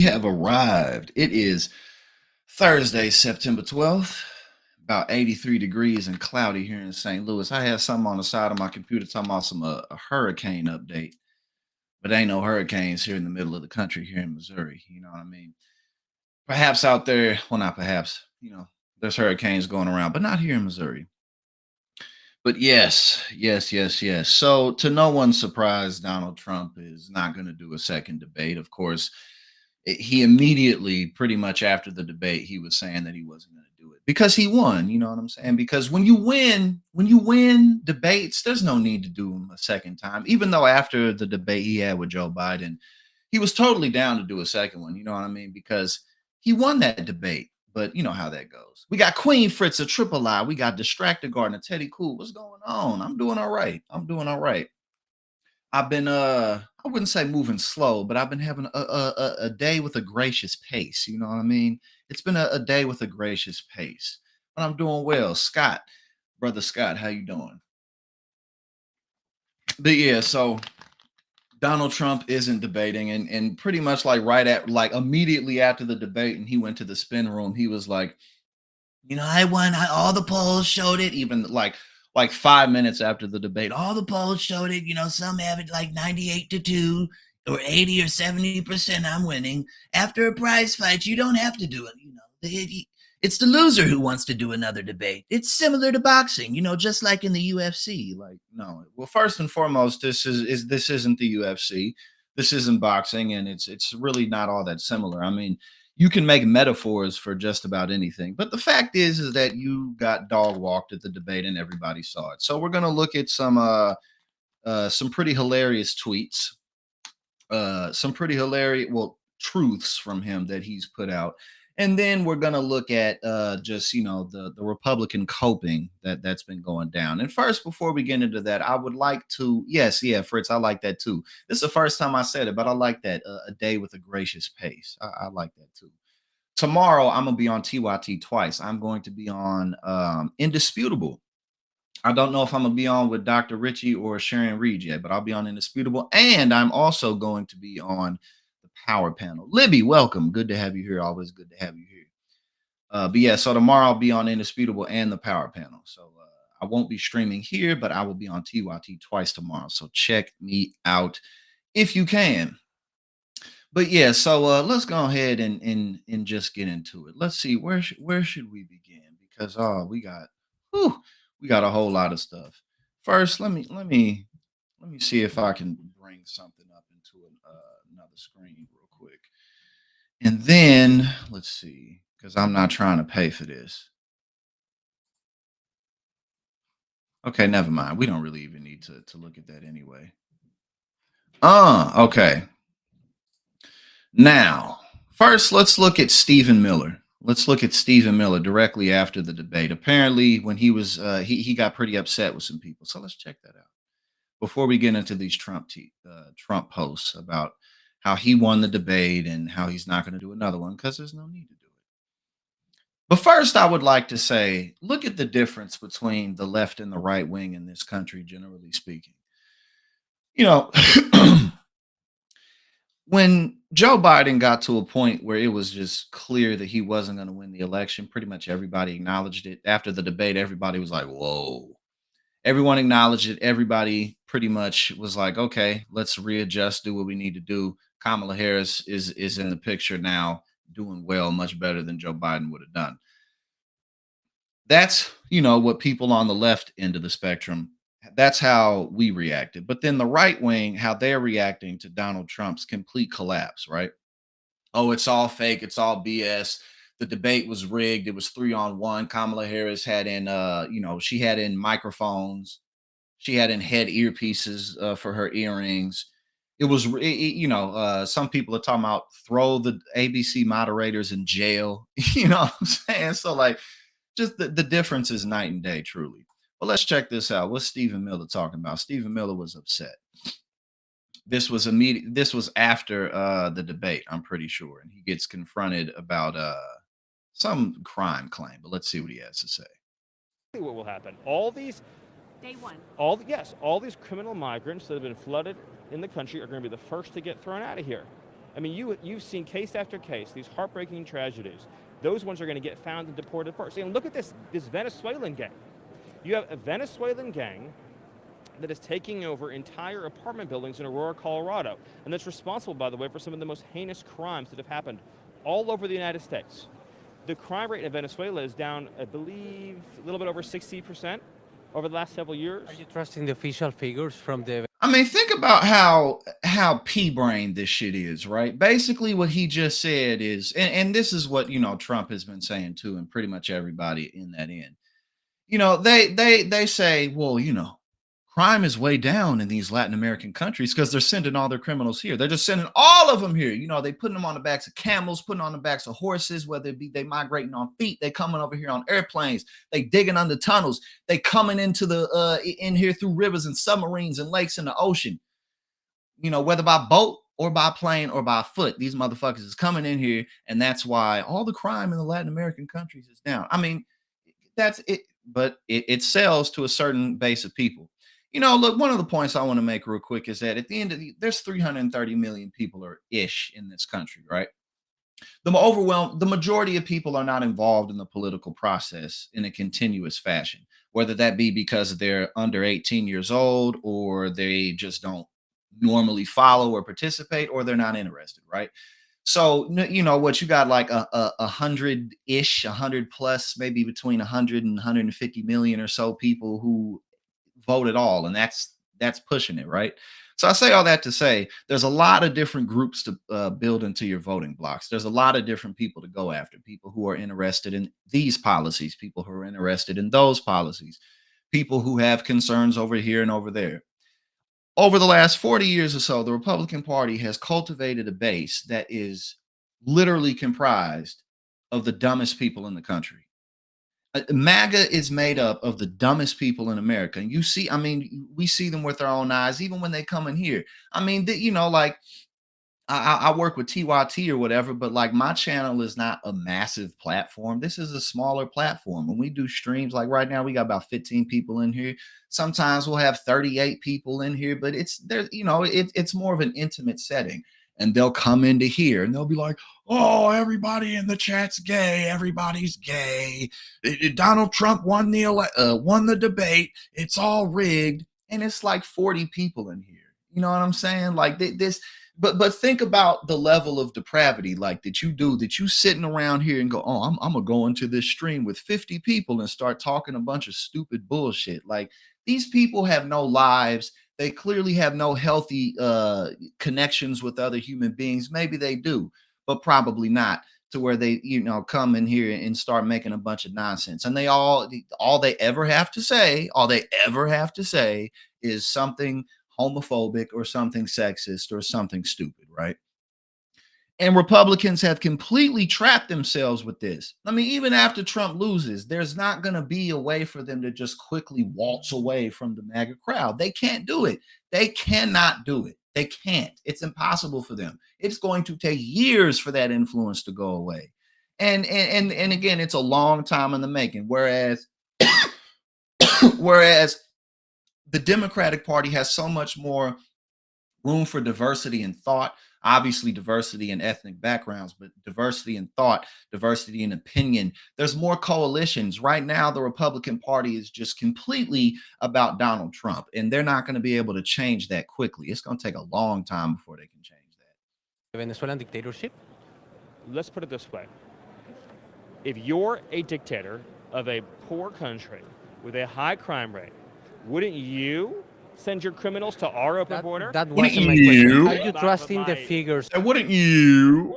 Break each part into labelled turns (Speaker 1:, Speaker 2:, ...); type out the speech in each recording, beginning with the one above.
Speaker 1: Have arrived. It is Thursday, September 12th, about 83 degrees and cloudy here in St. Louis. I had something on the side of my computer talking about a hurricane update, but ain't no hurricanes here in the middle of the country here in Missouri. You know what I mean? Perhaps out there, well, not perhaps, there's hurricanes going around, but not here in Missouri. But yes. So, to no one's surprise, Donald Trump is not going to do a second debate. Of course, he immediately, pretty much after the debate, he was saying that he wasn't going to do it because he won. You know what I'm saying? Because when you win debates, there's no need to do them a second time. Even though after the debate he had with Joe Biden, he was totally down to do a second one. You know what I mean? Because he won that debate. But you know how that goes. We got Queen Fritz, a triple I. We got Distracted Gardener, Teddy Cool. What's going on? I'm doing all right. I'm doing all right. I've been I wouldn't say moving slow, but I've been having a day with a gracious pace. You know what I mean? It's been a day with a gracious pace. But I'm doing well. Scott, brother Scott, how you doing? But yeah, so Donald Trump isn't debating, and pretty much like right at like immediately after the debate, and he went to the spin room, he was like, I won. All the polls showed it. Even like 5 minutes after the debate, all the polls showed it. Some have it like 98-2 or 80 or 70%. I'm winning. After a prize fight, you don't have to do it. It's the loser who wants to do another debate. It's similar to boxing. Just like in the UFC. Like no. Well, first and foremost, this isn't the UFC. This isn't boxing, and it's really not all that similar. I mean, you can make metaphors for just about anything. But the fact is that you got dog walked at the debate and everybody saw it. So we're gonna look at some pretty hilarious tweets, some pretty hilarious truths from him that he's put out. And then we're gonna look at just the Republican coping that's been going down. And first, before we get into that, I would like to Fritz, I like that too. This is the first time I said it, but I like that a day with a gracious pace. I like that too. Tomorrow I'm gonna be on TYT twice. I'm going to be on Indisputable. I don't know if I'm gonna be on with Dr. Richie or Sharon Reed yet, but I'll be on Indisputable, and I'm also going to be on the Power Panel. Libby, welcome. Good to have you here. Always good to have you here. But yeah, so tomorrow I'll be on Indisputable and the Power Panel. So I won't be streaming here, but I will be on TYT twice tomorrow. So check me out if you can. But yeah, so let's go ahead and just get into it. Let's see where should we begin, because whew, we got a whole lot of stuff. First, let me see if I can bring something up into another screen real quick, and then let's see, because I'm not trying to pay for this. Okay, never mind. We don't really even need to look at that anyway. Okay. Now, first, let's look at Stephen Miller. Let's look at Stephen Miller directly after the debate. Apparently, when he was he got pretty upset with some people. So let's check that out before we get into these Trump posts about how he won the debate and how he's not going to do another one because there's no need to do it. But first, I would like to say, look at the difference between the left and the right wing in this country, generally speaking. You know, when Joe Biden got to a point where it was just clear that he wasn't going to win the election, pretty much everybody acknowledged it. After the debate, everybody was like, whoa. Everyone acknowledged it. Everybody pretty much was like, okay, let's readjust, do what we need to do. Kamala Harris is in the picture now, doing well, much better than Joe Biden would have done. That's what people on the left end of the spectrum, that's how we reacted. But then the right wing, how they're reacting to Donald Trump's complete collapse, right? Oh, it's all fake, it's all BS. The debate was rigged. It was 3-on-1. Kamala Harris had in she had in microphones, she had in head earpieces for her earrings. It was some people are talking about throw the ABC moderators in jail. You know what I'm saying? So like, just the difference is night and day, truly. But let's check this out. What's Stephen Miller talking about? Stephen Miller was upset. This was after the debate, I'm pretty sure, and he gets confronted about some crime claim. But let's see what he has to say.
Speaker 2: What will happen? All these
Speaker 3: Day one.
Speaker 2: all these criminal migrants that have been flooded in the country are going to be the first to get thrown out of here. I mean, you've seen case after case, these heartbreaking tragedies. Those ones are going to get found and deported first. And look at this Venezuelan gang. You have a Venezuelan gang that is taking over entire apartment buildings in Aurora, Colorado. And that's responsible, by the way, for some of the most heinous crimes that have happened all over the United States. The crime rate in Venezuela is down, I believe, a little bit over 60% over the last several years.
Speaker 3: Are you trusting the official figures from the?
Speaker 1: I mean, think about how pea-brained this shit is, right? Basically, what he just said is, and this is what Trump has been saying too, and pretty much everybody in that end. They say, well, crime is way down in these Latin American countries because they're sending all their criminals here. They're just sending all of them here. They putting them on the backs of camels, putting on the backs of horses, whether it be they migrating on feet, they coming over here on airplanes, they digging under tunnels, they coming into in here through rivers and submarines and lakes in the ocean. Whether by boat or by plane or by foot, these motherfuckers is coming in here, and that's why all the crime in the Latin American countries is down. I mean, that's it, but it sells to a certain base of people. Look, one of the points I want to make real quick is that at the end of there's 330 million people or ish in this country, right? The majority of people are not involved in the political process in a continuous fashion, whether that be because they're under 18 years old or they just don't normally follow or participate or they're not interested, right? So, what you got like a 100 plus, maybe between 100 and 150 million or so people who vote at all, and that's pushing it, right? So I say all that to say there's a lot of different groups to build into your voting blocks. There's a lot of different people to go after, people who are interested in these policies, people who are interested in those policies, people who have concerns over here and over there. Over the last 40 years or so, the Republican Party has cultivated a base that is literally comprised of the dumbest people in the country. MAGA is made up of the dumbest people in America. And we see them with our own eyes, even when they come in here. I mean, like I work with TYT or whatever, but like my channel is not a massive platform. This is a smaller platform. When we do streams, like right now, we got about 15 people in here. Sometimes we'll have 38 people in here, but it's more of an intimate setting. And they'll come into here and they'll be like, oh, everybody in the chat's gay. Everybody's gay. Donald Trump won the debate. It's all rigged. And it's like 40 people in here. You know what I'm saying? Like this. But think about the level of depravity like that you sitting around here and go, oh, I'm going to go into this stream with 50 people and start talking a bunch of stupid bullshit. Like these people have no lives. They clearly have no healthy connections with other human beings. Maybe they do, but probably not to where they, come in here and start making a bunch of nonsense. And all they ever have to say is something homophobic or something sexist or something stupid, right? And Republicans have completely trapped themselves with this. I mean, even after Trump loses, there's not going to be a way for them to just quickly waltz away from the MAGA crowd. They can't do it. They cannot do it. They can't. It's impossible for them. It's going to take years for that influence to go away. And again, it's a long time in the making. Whereas the Democratic Party has so much more room for diversity in thought, obviously diversity in ethnic backgrounds, but diversity in thought, diversity in opinion. There's more coalitions. Right now, the Republican Party is just completely about Donald Trump, and they're not going to be able to change that quickly. It's going to take a long time before they can change that.
Speaker 3: Venezuelan dictatorship?
Speaker 2: Let's put it this way. If you're a dictator of a poor country with a high crime rate, wouldn't you send your criminals to our open border?
Speaker 3: That wasn't my question. Are you trusting the figures?
Speaker 1: Wouldn't you?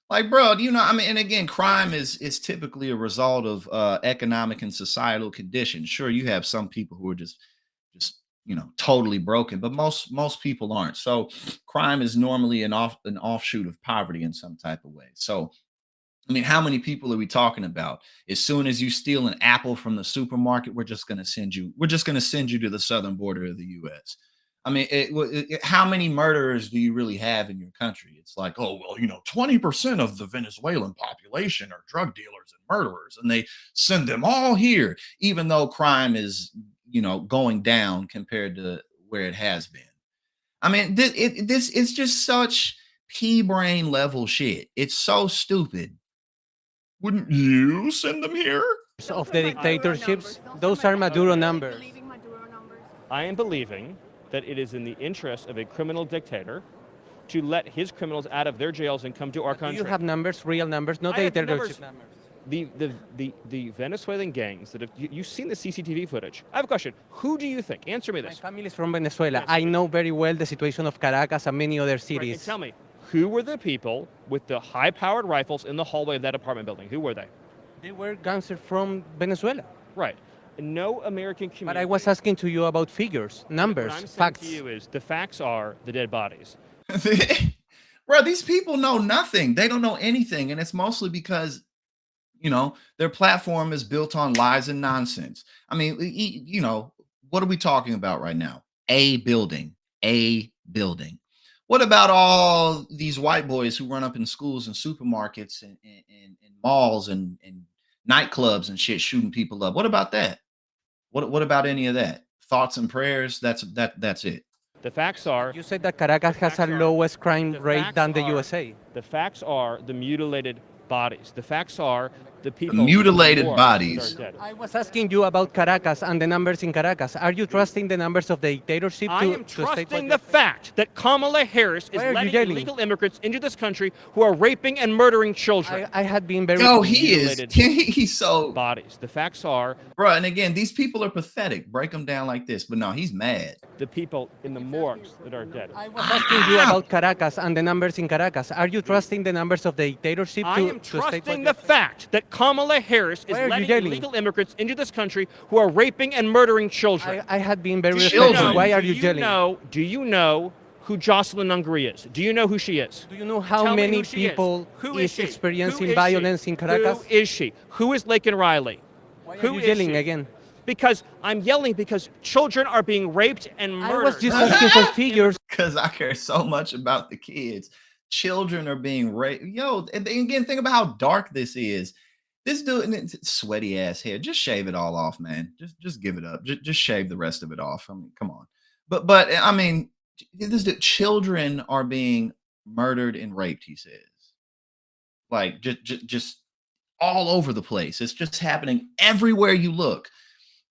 Speaker 1: Like, bro, and again, crime is typically a result of economic and societal conditions. Sure, you have some people who are just totally broken, but most people aren't. So crime is normally an offshoot of poverty in some type of way. So I mean, how many people are we talking about? As soon as you steal an apple from the supermarket, we're just going to send you to the southern border of the U.S. I mean, how many murderers do you really have in your country? It's like, oh, well, 20% of the Venezuelan population are drug dealers and murderers, and they send them all here, even though crime is, going down compared to where it has been. I mean, this it's just such pea brain level shit. It's so stupid. Wouldn't you send them here?
Speaker 3: Of the dictatorships, those are Maduro numbers.
Speaker 2: I am believing that it is in the interest of a criminal dictator to let his criminals out of their jails and come to our country.
Speaker 3: Do you have numbers, real numbers, not
Speaker 2: I have
Speaker 3: dictatorship numbers?
Speaker 2: The Venezuelan gangs that have, you've seen the CCTV footage. I have a question. Who do you think? Answer me
Speaker 3: My
Speaker 2: this.
Speaker 3: family is from Venezuela. I know very well the situation of Caracas and many other
Speaker 2: Right, and
Speaker 3: cities.
Speaker 2: tell me, who were the people with the high-powered rifles in the hallway of that apartment building? Who were they?
Speaker 3: They were gangsters from Venezuela.
Speaker 2: Right. No American community.
Speaker 3: But I was asking to you about figures, numbers,
Speaker 2: What I'm saying
Speaker 3: facts.
Speaker 2: to you is the facts are the dead bodies.
Speaker 1: Bro, these people know nothing. They don't know anything. And it's mostly because, their platform is built on lies and nonsense. I mean, what are we talking about right now? A building. What about all these white boys who run up in schools and supermarkets and malls and nightclubs and shit shooting people up? What about that? What about any of that? Thoughts and prayers? That's it.
Speaker 2: The facts are.
Speaker 3: You said that Caracas has a lowest crime rate than the USA.
Speaker 2: The facts are the mutilated bodies. The facts are the people.
Speaker 1: Mutilated
Speaker 2: who
Speaker 1: bodies.
Speaker 2: are dead.
Speaker 3: I was asking you about Caracas and the numbers in Caracas. Are you trusting the numbers of the dictatorship
Speaker 2: I am
Speaker 3: to state what
Speaker 2: trusting
Speaker 3: they
Speaker 2: the fact that Kamala Harris is
Speaker 3: Why are you
Speaker 2: letting
Speaker 3: yelling?
Speaker 2: illegal immigrants into this country who are raping and murdering children.
Speaker 3: I had been very.
Speaker 1: No, he is.
Speaker 2: Mutilated
Speaker 1: He's so,
Speaker 2: bodies. The facts are
Speaker 1: bro. And again, these people are pathetic. Break them down like this. But no, he's mad.
Speaker 2: the people in the morgues that are dead.
Speaker 3: I was asking you about Caracas and the numbers in Caracas. Are you trusting the numbers of the dictatorship
Speaker 2: I am
Speaker 3: to state
Speaker 2: trusting
Speaker 3: what
Speaker 2: the fact that Kamala Harris is
Speaker 3: Why are you
Speaker 2: letting
Speaker 3: yelling?
Speaker 2: illegal immigrants into this country who are raping and murdering children.
Speaker 3: I had been very
Speaker 1: Children.
Speaker 3: respectful. Why are you yelling?
Speaker 2: Do you know who Jocelyn Ungary is? Do you know who she is?
Speaker 3: Do you know how
Speaker 2: Tell me
Speaker 3: many
Speaker 2: who she is.
Speaker 3: people
Speaker 2: Who
Speaker 3: is
Speaker 2: she?
Speaker 3: experiencing
Speaker 2: Who is
Speaker 3: violence
Speaker 2: she?
Speaker 3: in Caracas?
Speaker 2: Who is she? Who is Laken Riley?
Speaker 3: Why are
Speaker 2: Who
Speaker 3: you
Speaker 2: is
Speaker 3: yelling
Speaker 2: she?
Speaker 3: again?
Speaker 2: Because I'm yelling because children are being raped and murdered.
Speaker 3: I was just asking for figures.
Speaker 1: Because I care so much about the kids. Children are being raped. Yo, and again, think about how dark this is. This dude, and it's sweaty ass hair. Just shave it all off, man. Just give it up. Just shave the rest of it off. I mean, come on. But I mean, this dude, children are being murdered and raped. He says, like just all over the place. It's just happening everywhere you look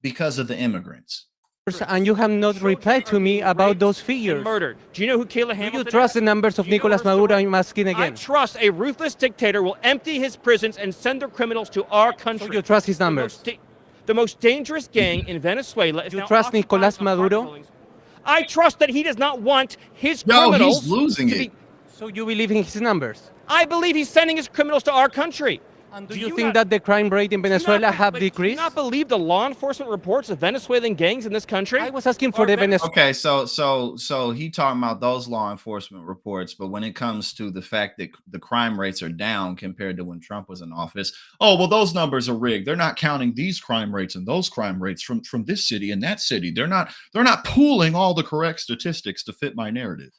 Speaker 1: because of the immigrants.
Speaker 3: And you have not replied to me about those
Speaker 2: And
Speaker 3: figures.
Speaker 2: murdered. Do you know who Kayla
Speaker 3: Do
Speaker 2: Hamilton
Speaker 3: you trust
Speaker 2: is?
Speaker 3: the numbers of
Speaker 2: Do you know
Speaker 3: Nicolas
Speaker 2: her story?
Speaker 3: Maduro? I'm asking
Speaker 2: I
Speaker 3: again.
Speaker 2: trust a ruthless dictator will empty his prisons and send their criminals to our country.
Speaker 3: So you trust his numbers?
Speaker 2: The most dangerous gang in Venezuela is
Speaker 3: You
Speaker 2: now
Speaker 3: trust
Speaker 2: occupying
Speaker 3: Nicolas
Speaker 2: apartment
Speaker 3: Maduro?
Speaker 2: buildings. I trust that he does not want his
Speaker 1: No,
Speaker 2: criminals
Speaker 1: he's losing
Speaker 2: to
Speaker 1: it.
Speaker 2: be.
Speaker 3: So you believe in his numbers?
Speaker 2: I believe he's sending his criminals to our country.
Speaker 3: And
Speaker 2: Do
Speaker 3: do you
Speaker 2: you
Speaker 3: think
Speaker 2: not-
Speaker 3: that the crime rate in Venezuela have
Speaker 2: Do you
Speaker 3: decreased?
Speaker 2: not believe the law enforcement reports of Venezuelan gangs in this country?
Speaker 3: I was asking for
Speaker 2: Or
Speaker 3: the
Speaker 2: Vene-
Speaker 3: Venezuela.
Speaker 1: Okay, so he talking about those law enforcement reports, but when it comes to the fact that the crime rates are down compared to when Trump was in office, oh well, those numbers are rigged. They're not counting these crime rates and those crime rates from this city and that city. They're not pooling all the correct statistics to fit my narrative.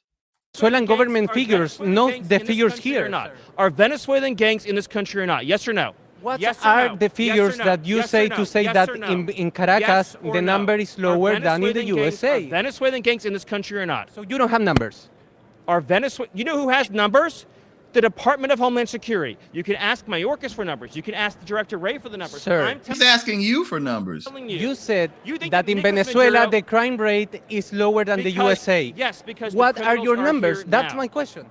Speaker 3: Venezuelan government
Speaker 2: Are
Speaker 3: figures,
Speaker 2: Venezuelan
Speaker 3: not
Speaker 2: gangs
Speaker 3: the
Speaker 2: in this
Speaker 3: figures
Speaker 2: country
Speaker 3: here.
Speaker 2: Or not? Are Venezuelan gangs in this country or not? Yes or no?
Speaker 3: What
Speaker 2: Yes or
Speaker 3: are
Speaker 2: no?
Speaker 3: the
Speaker 2: Yes or
Speaker 3: figures
Speaker 2: no?
Speaker 3: that you
Speaker 2: Yes or
Speaker 3: say
Speaker 2: no?
Speaker 3: to say
Speaker 2: Yes
Speaker 3: that
Speaker 2: or no?
Speaker 3: in Caracas
Speaker 2: Yes or
Speaker 3: the
Speaker 2: no?
Speaker 3: number is
Speaker 2: Are
Speaker 3: lower than in the
Speaker 2: Venezuelan gangs-
Speaker 3: USA?
Speaker 2: Are Venezuelan gangs in this country or not?
Speaker 3: So you don't have numbers.
Speaker 2: Are Venezuela? You know who has numbers? The Department of Homeland Security. You can ask Mayorkas for numbers. You can ask the Director Ray for the numbers.
Speaker 3: Sir.
Speaker 2: I'm
Speaker 1: He's asking you for numbers.
Speaker 2: telling you.
Speaker 3: You said
Speaker 2: You think
Speaker 3: that
Speaker 2: that
Speaker 3: in
Speaker 2: Nicolas
Speaker 3: Venezuela
Speaker 2: Maduro-
Speaker 3: the crime rate is lower than the
Speaker 2: Because-
Speaker 3: USA.
Speaker 2: Yes, because the
Speaker 3: What are
Speaker 2: criminals
Speaker 3: your
Speaker 2: are
Speaker 3: numbers?
Speaker 2: here
Speaker 3: That's
Speaker 2: now.
Speaker 3: my question.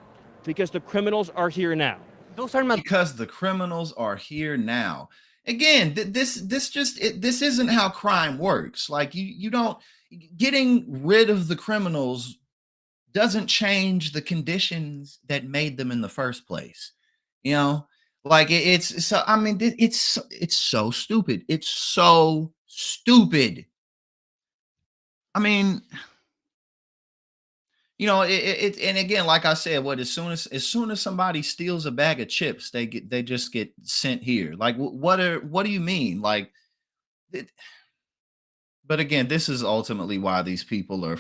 Speaker 2: Because the criminals are here now.
Speaker 3: Those are my
Speaker 1: Because the criminals are here now. Again, this isn't how crime works. Like you don't getting rid of the criminals doesn't change the conditions that made them in the first place. You know, like it's so. I mean, it's so stupid. It's so stupid. I mean, and again, like I said, what as soon as somebody steals a bag of chips, they just get sent here. Like, what do you mean? Like, it, but again, this is ultimately why these people are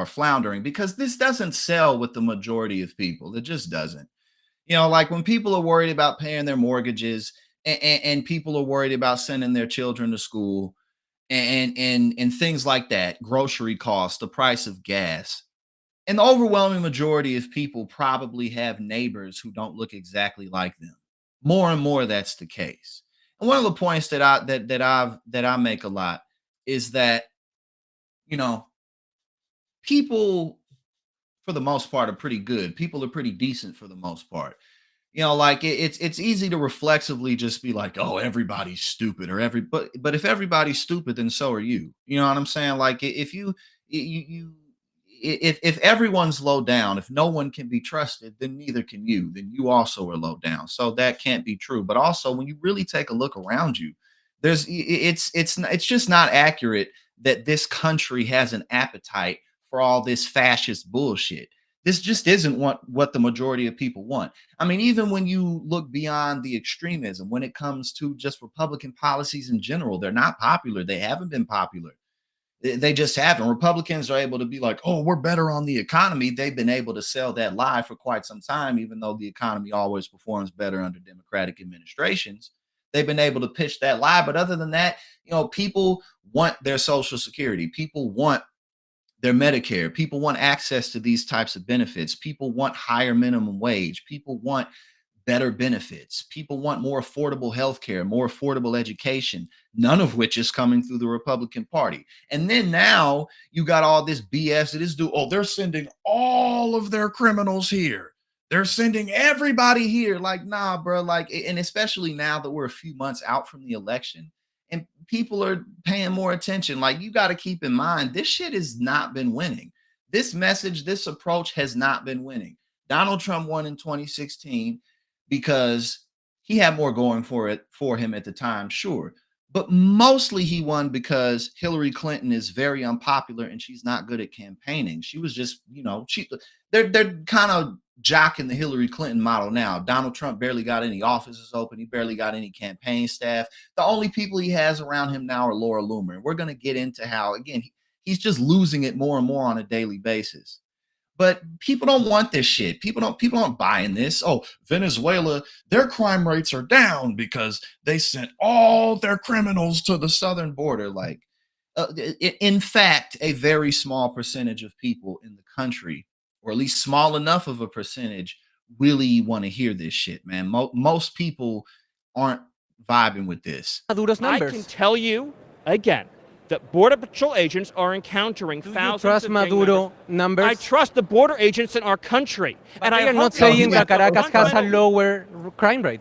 Speaker 1: floundering, because this doesn't sell with the majority of people. It just doesn't. Like when people are worried about paying their mortgages and people are worried about sending their children to school and things like that, grocery costs, the price of gas. And the overwhelming majority of people probably have neighbors who don't look exactly like them. More and more, that's the case. And one of the points that I make a lot is that, you know, people for the most part are pretty good. People are pretty decent for the most part. Like it's easy to reflexively just be like, oh, everybody's stupid, or but if everybody's stupid, then so are you. You know what I'm saying? Like if you if everyone's low down, if no one can be trusted, then neither can you. Then you also are low down. So that can't be true. But also, when you really take a look around you, it's just not accurate that this country has an appetite for all this fascist bullshit. This just isn't what the majority of people want. I mean, even when you look beyond the extremism, when it comes to just Republican policies in general, they're not popular. They haven't been popular. They just haven't. Republicans are able to be like, oh, we're better on the economy. They've been able to sell that lie for quite some time, even though the economy always performs better under Democratic administrations. They've been able to pitch that lie. But other than that, people want their Social Security. People want their Medicare. People want access to these types of benefits. People want higher minimum wage. People want better benefits. People want more affordable health care, more affordable education, none of which is coming through the Republican Party. And then now you got all this BS that is they're sending all of their criminals here. They're sending everybody here. Like, nah, bro. Like, and especially now that we're a few months out from the election and people are paying more attention. Like, you got to keep in mind, this shit has not been winning. This message, this approach has not been winning. Donald Trump won in 2016 because he had more going for him at the time, sure. But mostly he won because Hillary Clinton is very unpopular and she's not good at campaigning. She was just, they're kind of jocking the Hillary Clinton model now. Donald Trump barely got any offices open. He barely got any campaign staff. The only people he has around him now are Laura Loomer. And we're going to get into how, again, he's just losing it more and more on a daily basis. But people don't want this shit. People aren't buying this. Oh, Venezuela, their crime rates are down because they sent all their criminals to the southern border. Like, in fact, a very small percentage of people in the country, or at least small enough of a percentage, really want to hear this shit, man. Most people aren't vibing with this.
Speaker 3: Maduro's
Speaker 2: I
Speaker 3: numbers.
Speaker 2: can tell you again that Border Patrol agents are encountering
Speaker 3: Do you
Speaker 2: thousands
Speaker 3: trust
Speaker 2: of gang
Speaker 3: Maduro
Speaker 2: members. I
Speaker 3: numbers?
Speaker 2: trust the border agents in our country.
Speaker 3: But
Speaker 2: I
Speaker 3: they are not
Speaker 2: hope
Speaker 3: saying that
Speaker 1: that
Speaker 3: Caracas has a
Speaker 2: fundamental-
Speaker 3: lower crime rate.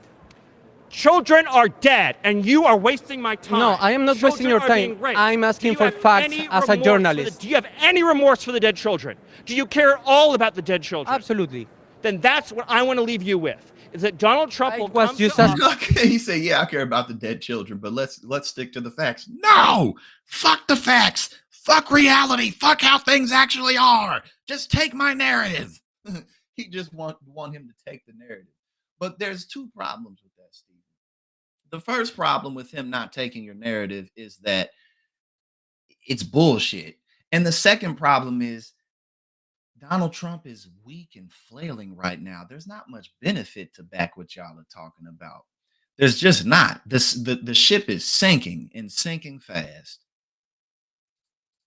Speaker 2: Children are dead, and you are wasting my time.
Speaker 3: No, I am not
Speaker 2: Children
Speaker 3: wasting your
Speaker 2: are
Speaker 3: time.
Speaker 2: being raped.
Speaker 3: I'm asking
Speaker 2: Do you
Speaker 3: for
Speaker 2: have
Speaker 3: facts
Speaker 2: any
Speaker 3: as a
Speaker 2: remorse
Speaker 3: journalist.
Speaker 2: do you have any remorse for the dead children? Do you care at all about the dead children?
Speaker 3: Absolutely.
Speaker 2: Then that's what I want to leave you with, is that Donald Trump
Speaker 3: I
Speaker 2: will
Speaker 3: was
Speaker 2: come
Speaker 3: just
Speaker 2: to
Speaker 3: asking-
Speaker 2: office.
Speaker 1: He said, yeah, I care about the dead children, but let's stick to the facts. No, fuck the facts. Fuck reality. Fuck how things actually are. Just take my narrative. He just want him to take the narrative. But there's two problems with that, Steve. The first problem with him not taking your narrative is that it's bullshit. And the second problem is Donald Trump is weak and flailing right now. There's not much benefit to back what y'all are talking about. There's just not. The ship is sinking and sinking fast.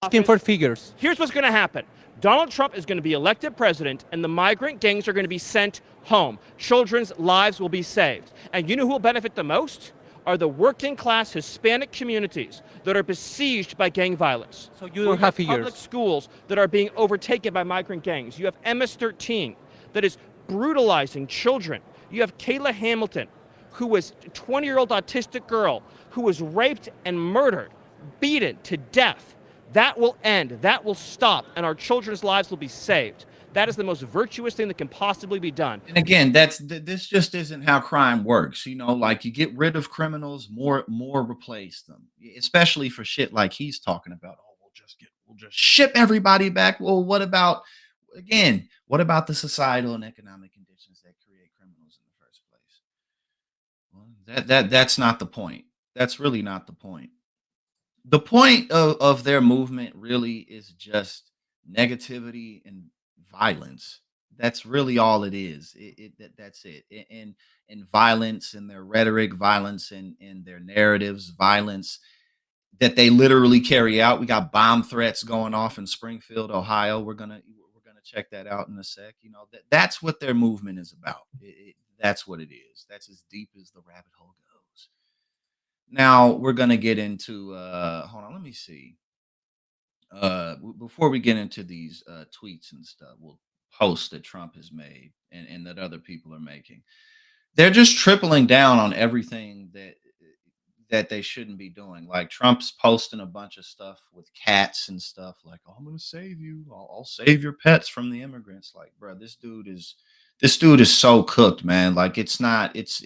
Speaker 3: Asking for figures.
Speaker 2: Here's what's going to happen. Donald Trump is going to be elected president, and the migrant gangs are going to be sent home. Children's lives will be saved. And you know who will benefit the most? Are the working class Hispanic communities that are besieged by gang violence.
Speaker 3: So you don't have
Speaker 2: Public
Speaker 3: figures.
Speaker 2: schools that are being overtaken by migrant gangs. You have MS-13 that is brutalizing children. You have Kayla Hamilton, who was a 20-year-old autistic girl who was raped and murdered, beaten to death. That will end, that will stop, and our children's lives will be saved. That is the most virtuous thing that can possibly be done.
Speaker 1: And again, this just isn't how crime works. Like, you get rid of criminals, more replace them, especially for shit like he's talking about. Oh, we'll just ship everybody back. Well, what about the societal and economic conditions that create criminals in the first place? Well, that's not the point. That's really not the point. The point of their movement really is just negativity and violence. That's really all it is. That's it. And violence and their rhetoric, violence and their narratives, violence that they literally carry out. We got bomb threats going off in Springfield, Ohio. We're gonna of check that out in a sec. That's what their movement is about. That's what it is. That's as deep as the rabbit hole goes. Now we're gonna get into hold on, let me see. Before we get into these tweets and stuff, well, posts that Trump has made and that other people are making, they're just tripling down on everything that they shouldn't be doing. Like Trump's posting a bunch of stuff with cats and stuff like, "Oh, I'm going to save you. I'll save your pets from the immigrants." Like, bro, this dude is so cooked, man. Like it's not it's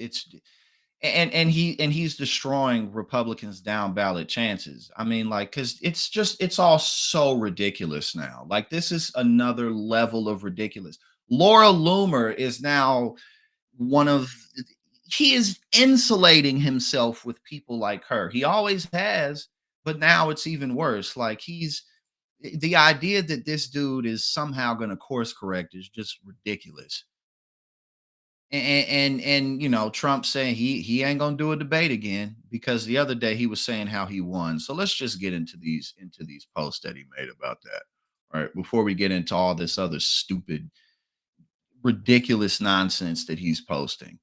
Speaker 1: he's destroying Republicans' down ballot chances. I mean, like, because it's all so ridiculous now. Like, this is another level of ridiculous. Laura Loomer is now one of he is insulating himself with people like her. He always has, but now it's even worse. Like the idea that this dude is somehow going to course correct is just ridiculous. And Trump saying he ain't gonna do a debate again because the other day he was saying how he won. So let's just get into these posts that he made about that. All right, before we get into all this other stupid, ridiculous nonsense that he's posting.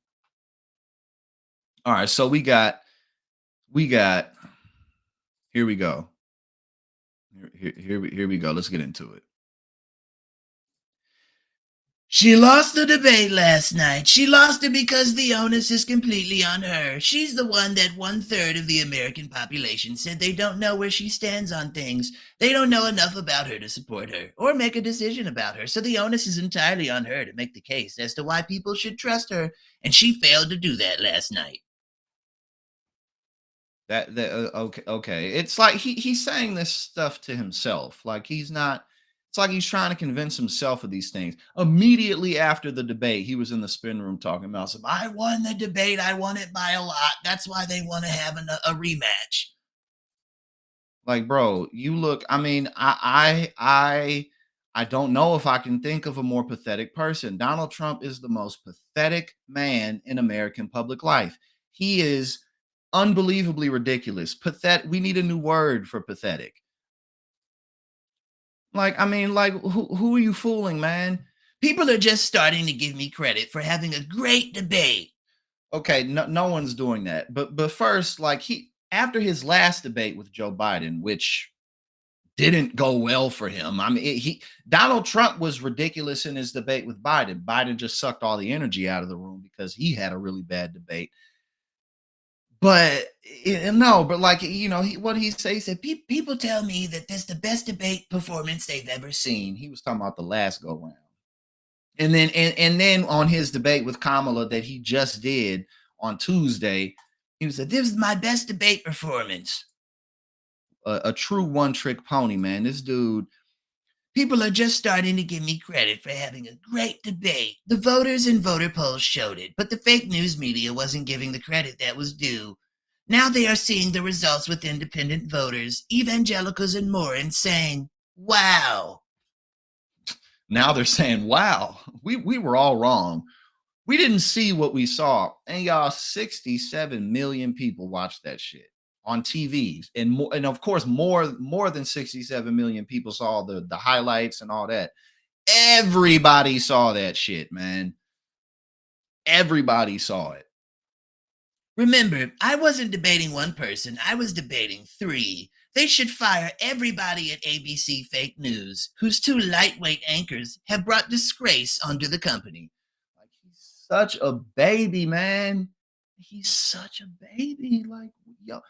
Speaker 1: All right, so we got here we go. Here we go. Let's get into it. She lost the debate last night. She lost it because the onus is completely on her. She's the one that 1/3 of the American population said they don't know where she stands on things. They don't know enough about her to support her or make a decision about her. So the onus is entirely on her to make the case as to why people should trust her. And she failed to do that last night. Okay. It's like he's saying this stuff to himself. Like he's not. It's like he's trying to convince himself of these things. Immediately after the debate, he was in the spin room talking about some. I won the debate. I won it by a lot. That's why they want to have a rematch. Like, bro, you look. I mean, I don't know if I can think of a more pathetic person. Donald Trump is the most pathetic man in American public life. He is unbelievably ridiculous. Pathetic. We need a new word for pathetic. Like, I mean, like, who are you fooling, man? People are just starting to give me credit for having a great debate. Okay, no one's doing that. But first, like he after his last debate with Joe Biden, which didn't go well for him. I mean, Donald Trump was ridiculous in his debate with Biden. Biden just sucked all the energy out of the room because he had a really bad debate. But no, but like what he say? He said people tell me that this is the best debate performance they've ever seen. He was talking about the last go round, and then on his debate with Kamala that he just did on Tuesday, he said this is my best debate performance. A true one trick pony, man. This dude. People are just starting to give me credit for having a great debate. The voters and voter polls showed it, but the fake news media wasn't giving the credit that was due. Now they are seeing the results with independent voters, evangelicals, and more, and saying, wow. Now they're saying, wow, we were all wrong. We didn't see what we saw. And y'all, 67 million people watched that shit on TVs, and more, and of course, more than 67 million people saw the highlights and all that. Everybody saw that shit, man. Everybody saw it. Remember, I wasn't debating one person. I was debating 3. They should fire everybody at ABC Fake News, whose 2 lightweight anchors have brought disgrace onto the company. Like, he's such a baby, man. He's such a baby. Like, yo.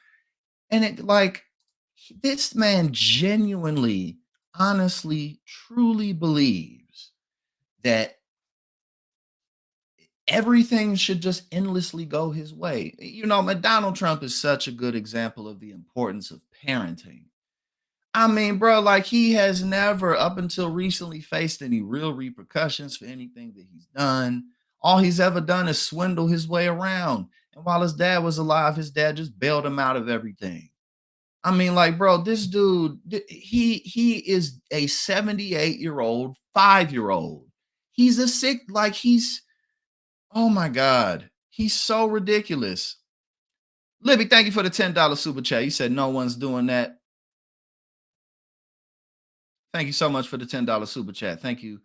Speaker 1: And it like this man genuinely, honestly, truly believes that everything should just endlessly go his way. Donald Trump is such a good example of the importance of parenting. I mean, bro, like he has never, up until recently, faced any real repercussions for anything that he's done. All he's ever done is swindle his way around. And while his dad was alive, his dad just bailed him out of everything. I mean, like, bro, this dude, he is a 78-year-old 5-year-old. He's a sick, like oh my God, he's so ridiculous. Libby, thank you for the $10 super chat. You said no one's doing that. Thank you so much for the $10 super chat. Thank you.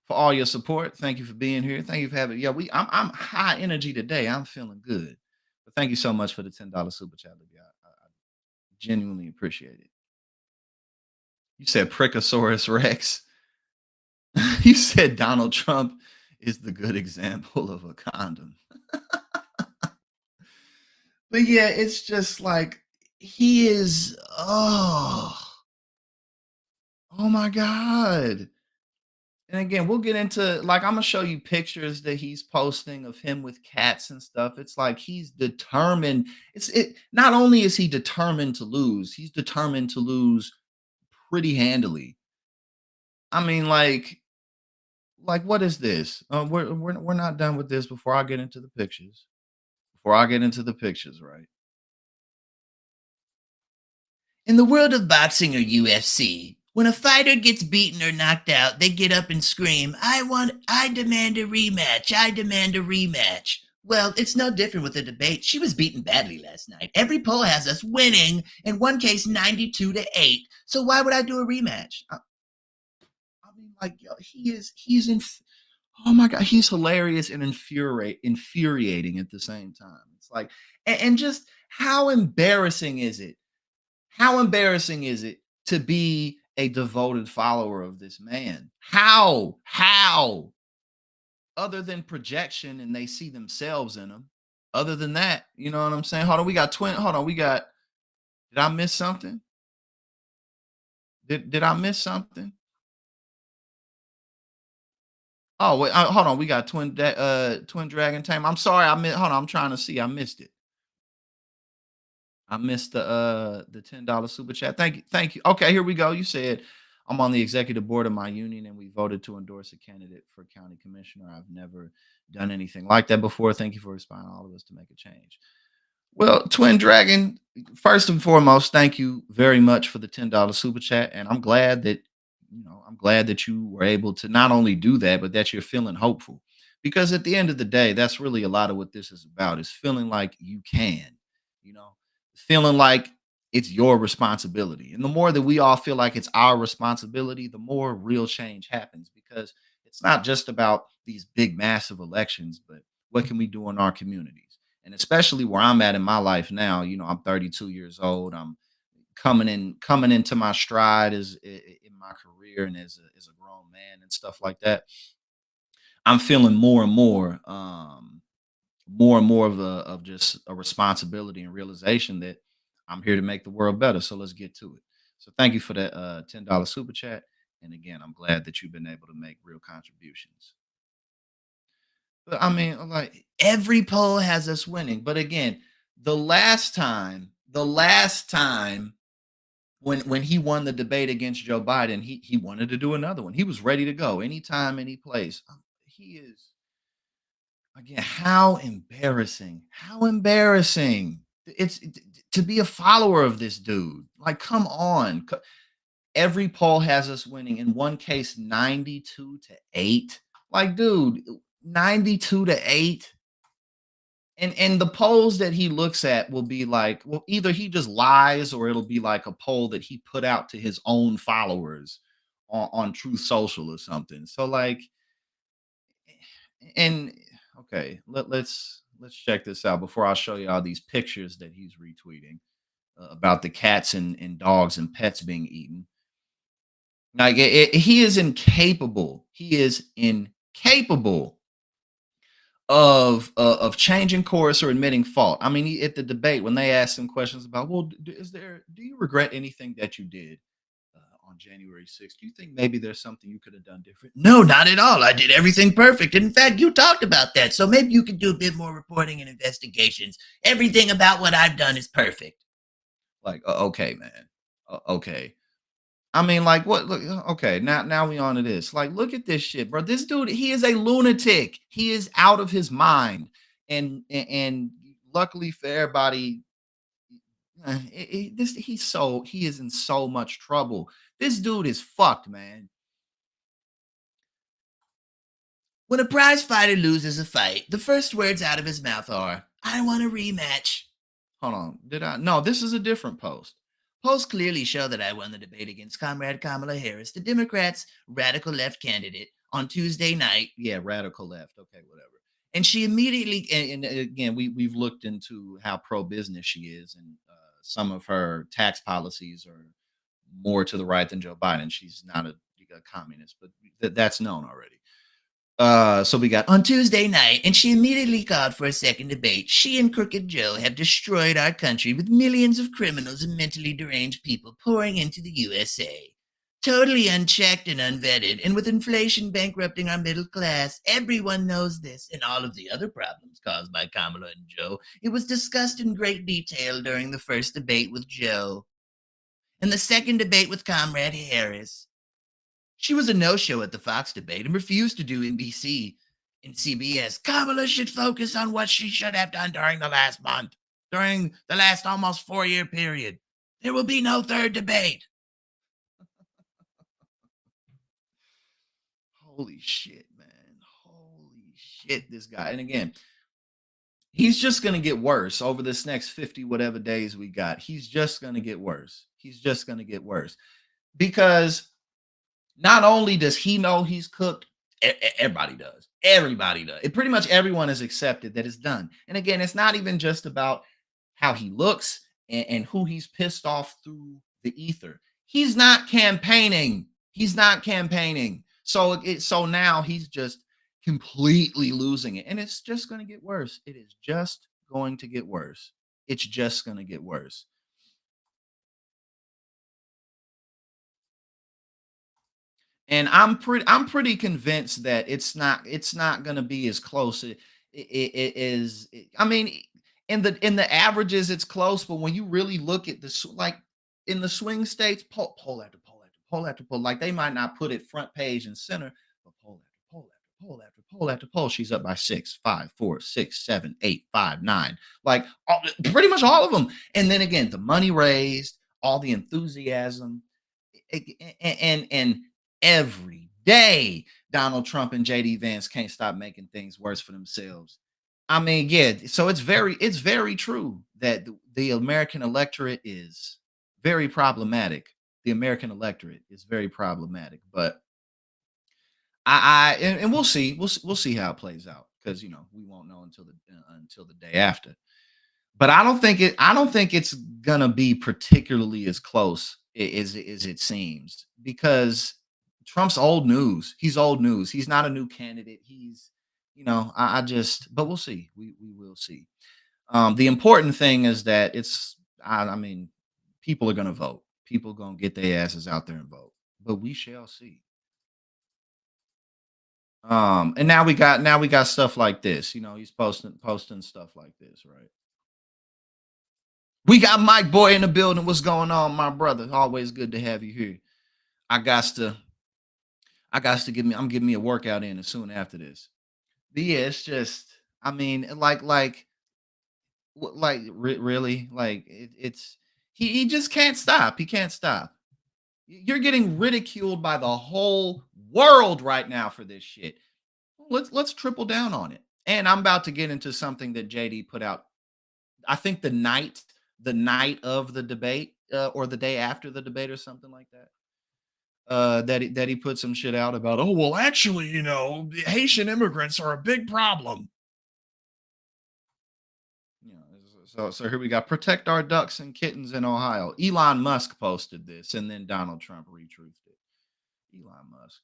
Speaker 1: for all your support. Thank you for being here. Thank you for having. Yeah, I'm high energy today. I'm feeling good. But thank you so much for the $10 super chat, Libby. I genuinely appreciate it. You said Prickosaurus Rex. You said Donald Trump is the good example of a condom. But yeah, it's just like he is. Oh my god. And again, we'll get into like I'm gonna show you pictures that he's posting of him with cats and stuff. It's like he's determined. It not only is he determined to lose, he's determined to lose pretty handily. I mean, like what is this? We're not done with this before I get into the pictures. Before I get into the pictures, right? In the world of boxing or UFC, when a fighter gets beaten or knocked out, they get up and scream, I demand a rematch, I demand a rematch. Well, it's no different with the debate. She was beaten badly last night. Every poll has us winning, in one case 92-8. So why would I do a rematch? I mean, like, yo, he's in, oh my God, he's hilarious and infuriating at the same time. It's like, and just how embarrassing is it? How embarrassing is it to be a devoted follower of this man? How? How? Other than projection and they see themselves in him. Other than that, you know what I'm saying? Hold on, we got twin. Hold on, we got. Did I miss something? Did I miss something? Oh wait, hold on. We got twin dragon time. I'm sorry, I missed. Hold on, I'm trying to see. I missed it. I missed the $10 super chat. Thank you. Thank you. Okay, here we go. You said I'm on the executive board of my union and we voted to endorse a candidate for county commissioner. I've never done anything like that before. Thank you for inspiring all of us to make a change. Well, Twin Dragon, first and foremost, thank you very much for the $10 super chat. And I'm glad that, I'm glad that you were able to not only do that, but that you're feeling hopeful. Because at the end of the day, that's really a lot of what this is about is feeling like you can, you know, feeling like it's your responsibility. And the more that we all feel like it's our responsibility, the more real change happens because it's not just about these big, massive elections, but what can we do in our communities? And especially where I'm at in my life now, I'm 32 years old. I'm coming into my stride as in my career and as a grown man and stuff like that. I'm feeling more and more of just a responsibility and realization that I'm here to make the world better. So let's get to it. So thank you for that $10 super chat. And again, I'm glad that you've been able to make real contributions. But I mean, like every poll has us winning. But again, the last time when he won the debate against Joe Biden, he wanted to do another one. He was ready to go anytime, any place. He is again, how embarrassing. How embarrassing. To be a follower of this dude. Like, come on. Every poll has us winning. In one case, 92-8. Like, dude, 92-8. And the polls that he looks at will be like, well, either he just lies or it'll be like a poll that he put out to his own followers on Truth Social or something. So like, and okay, let's check this out before I show you all these pictures that he's retweeting about the cats and dogs and pets being eaten. Like he is incapable. He is incapable of changing course or admitting fault. I mean, at the debate when they asked him questions about, well, do you regret anything that you did on January 6th? Do you think maybe there's something you could have done different? No, not at all. I did everything perfect. In fact, you talked about that. So maybe you could do a bit more reporting and investigations. Everything about what I've done is perfect. Like, okay, man. Okay. I mean, like, what? Look, okay, now we on to this. Like, look at this shit, bro. This dude, he is a lunatic. He is out of his mind. And luckily for everybody, he is in so much trouble. This dude is fucked, man. When a prize fighter loses a fight, the first words out of his mouth are, I want a rematch. Hold on. Did I? No, this is a different post. Polls clearly show that I won the debate against Comrade Kamala Harris, the Democrats' radical left candidate, on Tuesday night. Yeah, radical left. Okay, whatever. And she immediately, and again, we've looked into how pro business she is, and some of her tax policies are more to the right than Joe Biden. She's not a communist, but that's known already. So we got on Tuesday night, and she immediately called for a second debate. She and Crooked Joe have destroyed our country with millions of criminals and mentally deranged people pouring into the USA. Totally unchecked and unvetted, and with inflation bankrupting our middle class, everyone knows this and all of the other problems caused by Kamala and Joe. It was discussed in great detail during the first debate with Joe and the second debate with Comrade Harris. She was a no-show at the Fox debate and refused to do NBC and CBS. Kamala should focus on what she should have done during the last month, during the last almost 4-year period. There will be no third debate. Holy shit, man. Holy shit, this guy. And again, he's just going to get worse over this next 50 whatever days we got. He's just going to get worse. He's just going to get worse. Because not only does he know he's cooked, everybody does. Everybody does. Pretty much everyone has accepted that it's done. And again, it's not even just about how he looks and who he's pissed off through the ether. He's not campaigning. He's not campaigning. So now he's just completely losing it. And it's just going to get worse. It is just going to get worse. It's just going to get worse. And I'm pretty convinced that it's not going to be as close. It is. I mean, in the averages, it's close. But when you really look at like in the swing states, poll after poll after poll after poll, like they might not put it front page and center, but poll after poll after poll after poll after poll, she's up by 6, 5, 4, 6, 7, 8, 5, 9, like pretty much all of them. And then again, the money raised, all the enthusiasm, and every day Donald Trump and JD Vance can't stop making things worse for themselves. I mean, yeah, so it's very true that the American electorate is very problematic. The American electorate is very problematic, but and we'll see. We'll see how it plays out, because we won't know until the day after. But I don't think it's gonna be particularly as close as it seems, because Trump's old news. He's old news. He's not a new candidate. He's, I just, but we'll see. We will see. The important thing is that I mean, people are gonna vote. People are gonna get their asses out there and vote. But we shall see. And now we got stuff like this. He's posting stuff like this, right? We got Mike Boy in the building. What's going on, my brother? Always good to have you here. I got to I'm giving me a workout in as soon after this. But yeah, it's just, I mean, really, like it's he just can't stop. He can't stop. You're getting ridiculed by the whole world right now for this shit. Let's triple down on it. And I'm about to get into something that JD put out. I think the night of the debate, or the day after the debate or something like that. That he put some shit out about, oh well, actually, Haitian immigrants are a big problem. So here we got, protect our ducks and kittens in Ohio. Elon Musk posted this, and then Donald Trump retruthed it. Elon Musk,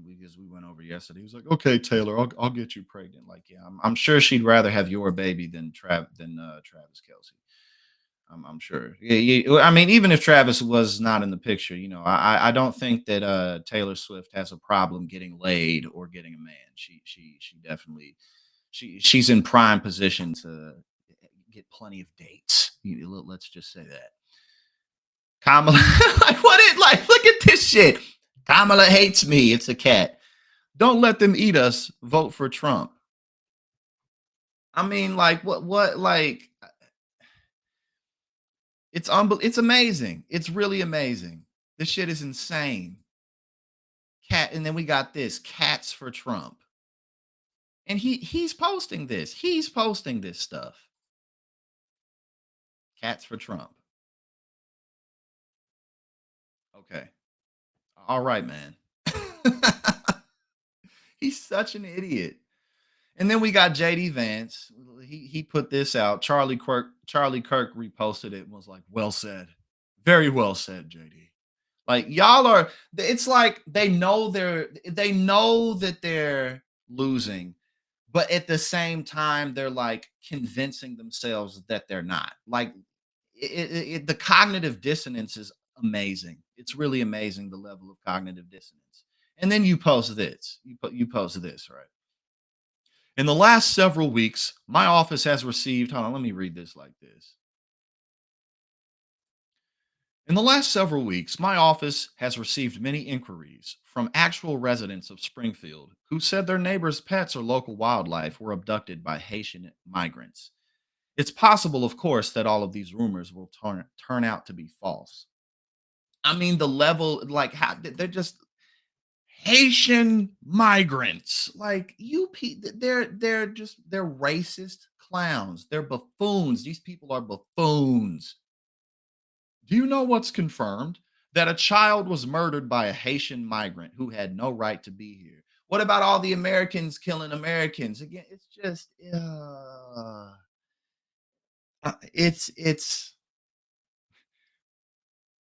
Speaker 1: because we went over yesterday. He was like, "Okay, Taylor, I'll get you pregnant." Like, yeah, I'm sure she'd rather have your baby than Travis Kelsey. I'm sure. Yeah, I mean, even if Travis was not in the picture, I don't think that Taylor Swift has a problem getting laid or getting a man. She definitely she's in prime position to get plenty of dates. Let's just say that. Kamala, look at this shit. Kamala hates me. It's a cat. Don't let them eat us. Vote for Trump. I mean, like, what, like, it's amazing. It's really amazing. This shit is insane. And then we got this, cats for Trump. And he's posting this. He's posting this stuff. Cats for Trump. Okay. All right, man. He's such an idiot. And then we got JD Vance. He put this out. Charlie Kirk reposted it and was like, "Well said. Very well said, JD." Like y'all are it's like they know that they're losing, but at the same time they're like convincing themselves that they're not. Like the cognitive dissonance is amazing. It's really amazing the level of cognitive dissonance. And then you post this. You post this, right? In the last several weeks, my office has received, hold on, let me read this like this. In the last several weeks, my office has received many inquiries from actual residents of Springfield who said their neighbors' pets or local wildlife were abducted by Haitian migrants. It's possible, of course, that all of these rumors will turn out to be false. I mean, the level, like, how, they're just Haitian migrants. Like, they're racist clowns. They're buffoons. These people are buffoons. Do you know what's confirmed? That a child was murdered by a Haitian migrant who had no right to be here. What about all the Americans killing Americans? Again, it's just, it's.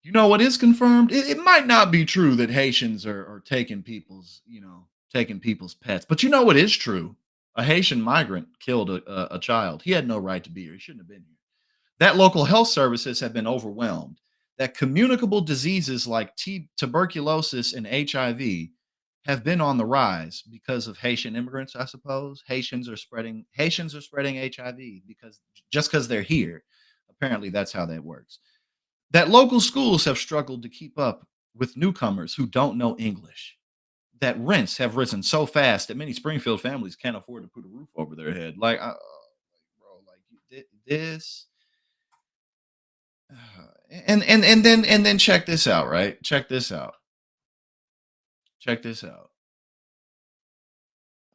Speaker 1: You know what is confirmed? It might not be true that Haitians are taking taking people's pets, but you know what is true? A Haitian migrant killed a child. He had no right to be here. He shouldn't have been here. That local health services have been overwhelmed. That communicable diseases like tuberculosis and HIV have been on the rise because of Haitian immigrants, I suppose. Haitians are spreading HIV because they're here. Apparently that's how that works. That local schools have struggled to keep up with newcomers who don't know English. That rents have risen so fast that many Springfield families can't afford to put a roof over their head. Bro, this and then check this out, right? Check this out. Check this out.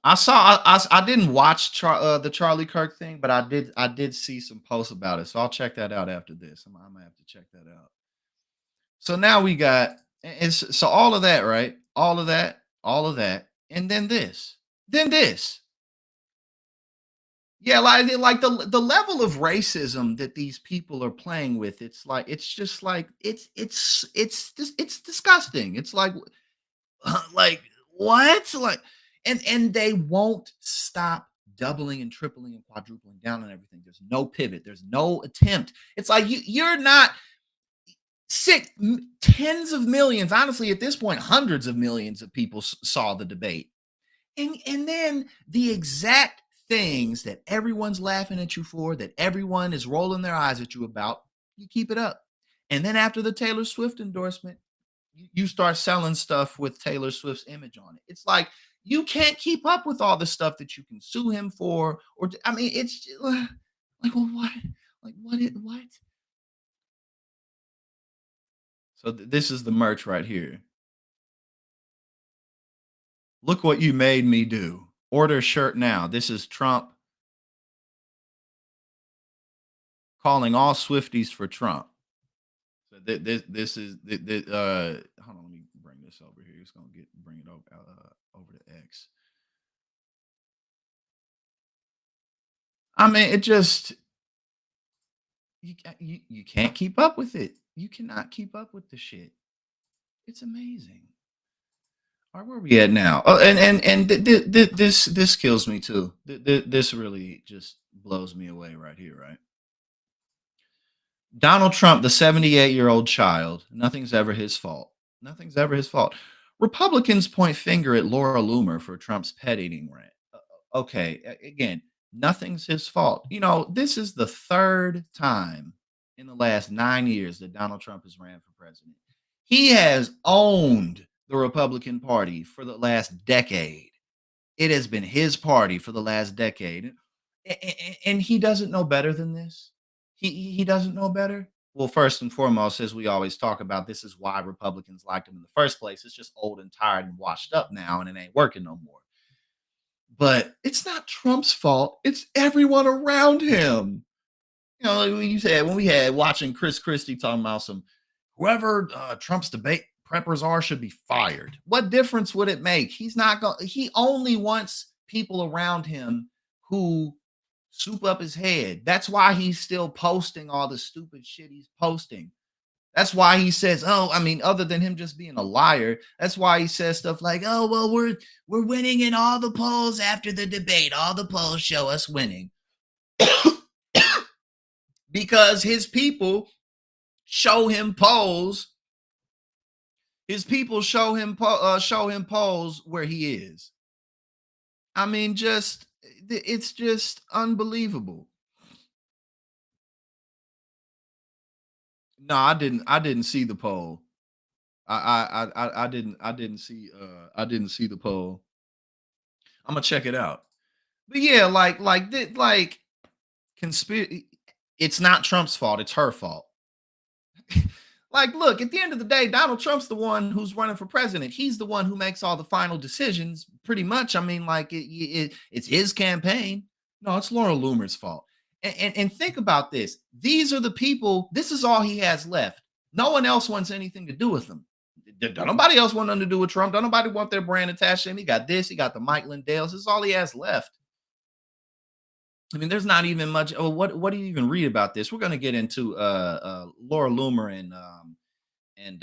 Speaker 1: I didn't watch the Charlie Kirk thing, but I did see some posts about it. So I'll check that out after this. I'm gonna have to check that out. So now we got it's so all of that, right? All of that, and then this. Yeah, like the level of racism that these people are playing with, it's just like it's disgusting. It's like like what? Like and they won't stop doubling and tripling and quadrupling down on everything. There's no pivot. There's no attempt. It's like you're not tens of millions, honestly, at this point, hundreds of millions of people saw the debate. And then the exact things that everyone's laughing at you for, that everyone is rolling their eyes at you about, you keep it up. And then after the Taylor Swift endorsement, you start selling stuff with Taylor Swift's image on it. It's like you can't keep up with all the stuff that you can sue him for, or I mean, it's like, well, what? Like what? So this is the merch right here. Look what you made me do. Order shirt now. This is Trump calling all Swifties for Trump. So this is hold on, let me bring this over here. It's gonna bring it over to X. I mean, it just you can't keep up with it. You cannot keep up with the shit. It's amazing. All right, where are we at now? Oh, this kills me too. This really just blows me away right here, right? Donald Trump, the 78-year-old child, nothing's ever his fault. Nothing's ever his fault. Republicans point finger at Laura Loomer for Trump's pet eating rant. Okay, again, nothing's his fault. You know, this is the third time in the last 9 years that Donald Trump has ran for president. He has owned the Republican Party for the last decade. It has been his party for the last decade. And he doesn't know better than this. He doesn't know better. Well, first and foremost, as we always talk about, this is why Republicans liked him in the first place. It's just old and tired and washed up now, and it ain't working no more. But it's not Trump's fault. It's everyone around him. You know, like when we had watching Chris Christie talking about whoever Trump's preppers are should be fired. What difference would it make? He's not going. He only wants people around him who soup up his head. That's why he's still posting all the stupid shit he's posting. That's why he says, "Oh, I mean, other than him just being a liar, that's why he says stuff like, "Oh, well, we're winning in all the polls after the debate. All the polls show us winning." Because his people show him polls. His people show him polls where he is. I mean, it's just unbelievable. No, I didn't see the poll. I didn't see the poll. I'm gonna check it out. But yeah, like conspiracy. It's not Trump's fault. It's her fault. Like, look, at the end of the day, Donald Trump's the one who's running for president. He's the one who makes all the final decisions, pretty much. I mean, like, it's his campaign. No, it's Laura Loomer's fault. And think about this. These are the people, this is all he has left. No one else wants anything to do with him. Don't nobody else want nothing to do with Trump. Don't nobody want their brand attached to him. He got this, he got the Mike Lindales. This is all he has left. I mean, there's not even much. Oh, what do you even read about this? We're going to get into Laura Loomer and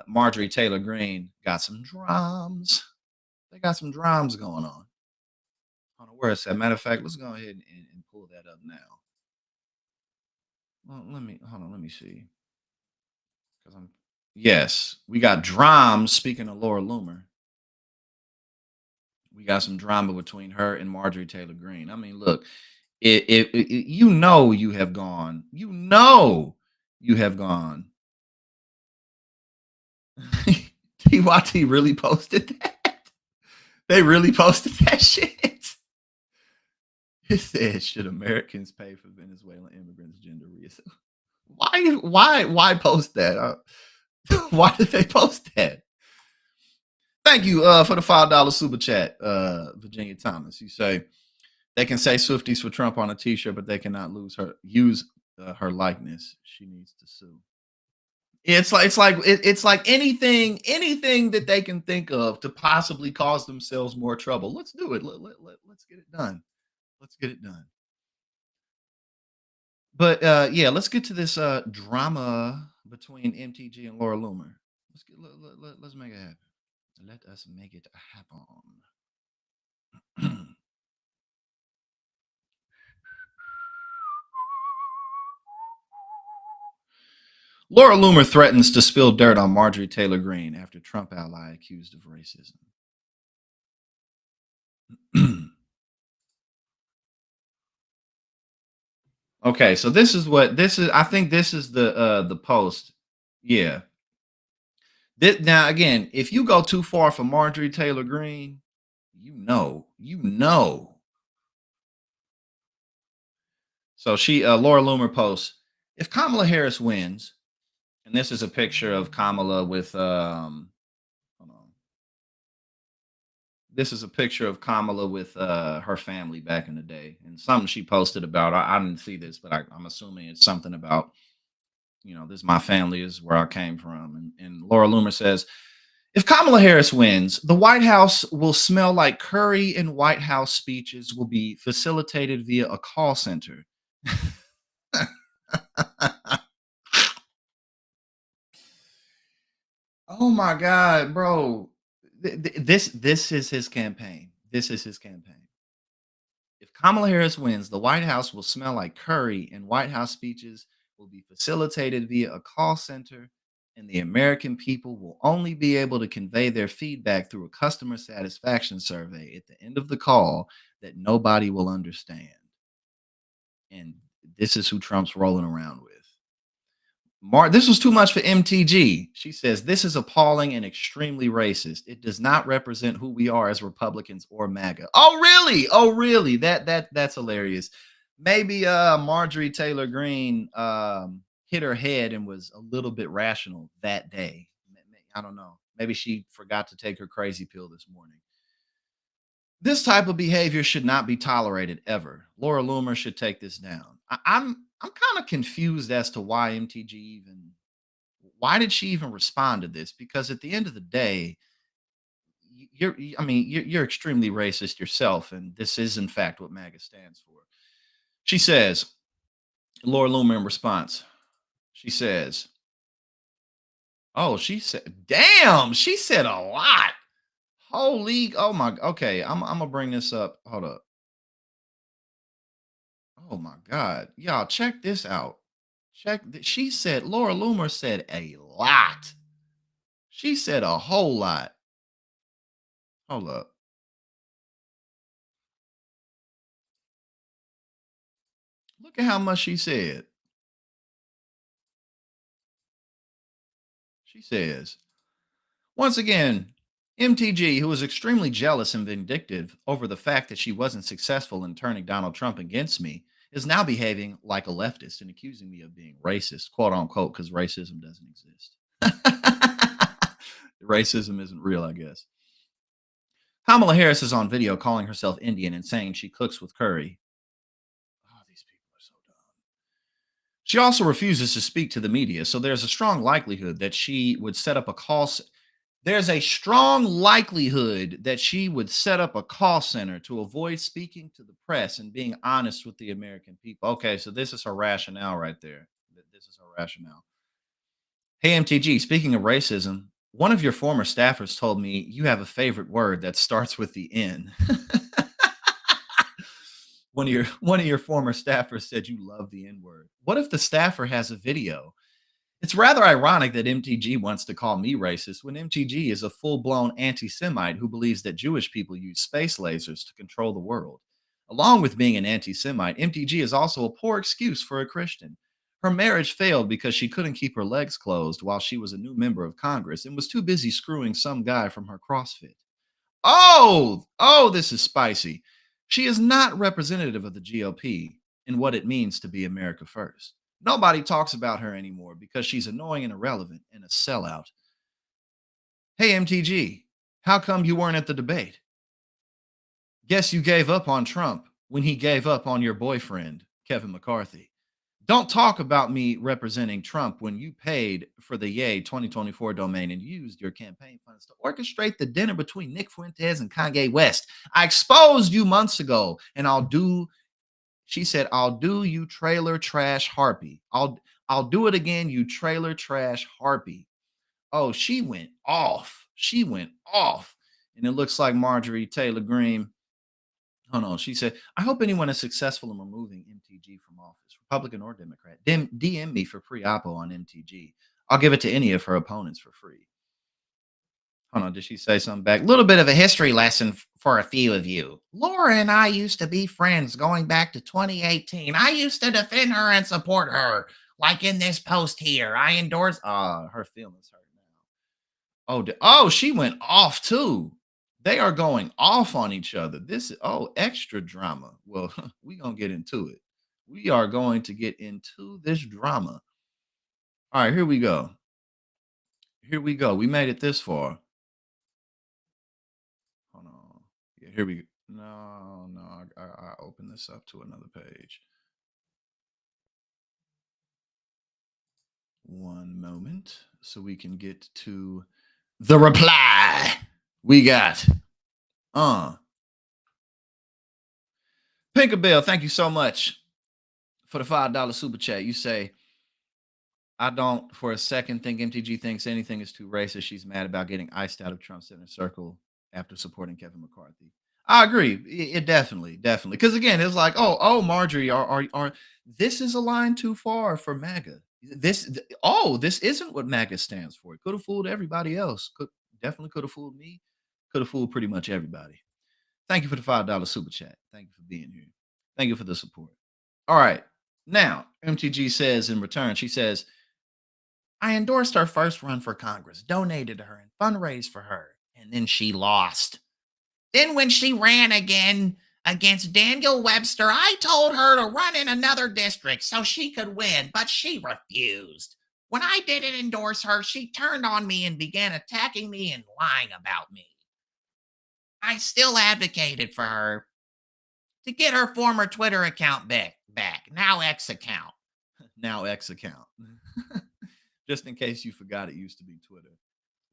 Speaker 1: Marjorie Taylor Greene got some drums. They got some drums going on. I don't know where it's at. Matter of fact, let's go ahead and pull that up now. Well, let me see. Because yes, we got drums. Speaking of Laura Loomer, we got some drama between her and Marjorie Taylor Greene. I mean, look, you know you have gone. You have gone. TYT really posted that. They really posted that shit. It says, should Americans pay for Venezuelan immigrants' gender reassessment? Why post that? Why did they post that? Thank you for the $5 super chat, Virginia Thomas. You say they can say Swifties for Trump on a t-shirt, but they cannot use her likeness. She needs to sue. It's like anything that they can think of to possibly cause themselves more trouble. Let's do it. Let's get it done. Let's get it done. But yeah, let's get to this drama between MTG and Laura Loomer. Let's make it happen. Let us make it happen. Laura Loomer threatens to spill dirt on Marjorie Taylor Greene after Trump ally accused of racism. Okay, so this is. I think this is the post. Yeah. Now again, if you go too far for Marjorie Taylor Greene, you know. So Laura Loomer posts, if Kamala Harris wins, and this is a picture of Kamala with hold on. This is a picture of Kamala with her family back in the day, and something she posted about. I didn't see this, but I'm assuming it's something about, this my family is where I came from. And Laura Loomer says, if Kamala Harris wins, the White House will smell like curry, and White House speeches will be facilitated via a call center. Oh my God, bro. This is his campaign. This is his campaign. If Kamala Harris wins, the White House will smell like curry, and White House speeches will be facilitated via a call center, and the American people will only be able to convey their feedback through a customer satisfaction survey at the end of the call that nobody will understand. And this is who Trump's rolling around with. This was too much for MTG. She says, this is appalling and extremely racist. It does not represent who we are as Republicans or MAGA. Oh, really? Oh, really? That's hilarious. Maybe Marjorie Taylor Greene hit her head and was a little bit rational that day. I don't know. Maybe she forgot to take her crazy pill this morning. This type of behavior should not be tolerated ever. Laura Loomer should take this down. I'm kind of confused as to why MTG Why did she even respond to this? Because at the end of the day, you're extremely racist yourself, and this is in fact what MAGA stands for. She says, Laura Loomer in response, she says, "Oh, she said, damn, she said a lot. Holy, oh my, okay, I'm gonna bring this up. Hold up. Oh my God, y'all, check this out. She said, Laura Loomer said a lot. She said a whole lot. Hold up. Look at how much she said. She says, once again, MTG, who was extremely jealous and vindictive over the fact that she wasn't successful in turning Donald Trump against me, is now behaving like a leftist and accusing me of being racist, quote unquote, because racism doesn't exist. Racism isn't real, I guess. Kamala Harris is on video calling herself Indian and saying she cooks with curry. Oh, these people are so dumb. She also refuses to speak to the media, so there's a strong likelihood that she would set up a call. There's a strong likelihood that she would set up a call center to avoid speaking to the press and being honest with the American people. Okay, so this is her rationale right there. This is her rationale. Hey, MTG, speaking of racism, one of your former staffers told me you have a favorite word that starts with the N. One of your former staffers said you love the N word. What if the staffer has a video? It's rather ironic that MTG wants to call me racist when MTG is a full-blown anti-Semite who believes that Jewish people use space lasers to control the world. Along with being an anti-Semite, MTG is also a poor excuse for a Christian. Her marriage failed because she couldn't keep her legs closed while she was a new member of Congress and was too busy screwing some guy from her CrossFit. Oh, this is spicy. She is not representative of the GOP and what it means to be America first. Nobody talks about her anymore because she's annoying and irrelevant and a sellout. Hey, MTG, how come you weren't at the debate? Guess you gave up on Trump when he gave up on your boyfriend, Kevin McCarthy. Don't talk about me representing Trump when you paid for the Yay 2024 domain and used your campaign funds to orchestrate the dinner between Nick Fuentes and Kanye West. I exposed you months ago, and she said, I'll do you trailer trash harpy. I'll do it again, you trailer trash harpy. Oh, she went off. She went off. And it looks like Marjorie Taylor Greene. Oh no, she said, I hope anyone is successful in removing MTG from office, Republican or Democrat. DM me for pre-oppo on MTG. I'll give it to any of her opponents for free. Hold on, did she say something back? A little bit of a history lesson for a few of you. Laura and I used to be friends going back to 2018. I used to defend her and support her. Like in this post here, I endorse. Her feelings hurt now. Oh, she went off too. They are going off on each other. This is extra drama. Well, we gonna get into it. We are going to get into this drama. All right, here we go. Here we go. We made it this far. Hold on. Yeah, here we go. No. I open this up to another page. One moment so we can get to the reply. We got Pinkabell, thank you so much for the $5 super chat. You say, I don't for a second think MTG thinks anything is too racist. She's mad about getting iced out of Trump's inner circle after supporting Kevin McCarthy. I agree. It definitely. Because again, it's like, Marjorie, are this is a line too far for MAGA. This isn't what MAGA stands for. It could have fooled everybody else. Definitely could have fooled me. Could have fooled pretty much everybody. Thank you for the $5 super chat. Thank you for being here. Thank you for the support. All right. Now, MTG says in return, she says, I endorsed her first run for Congress, donated to her, and fundraised for her. And then she lost. Then when she ran again against Daniel Webster, I told her to run in another district so she could win, but she refused. When I didn't endorse her, she turned on me and began attacking me and lying about me. I still advocated for her to get her former Twitter account back. Now X account. Now X account. Just in case you forgot, it used to be Twitter.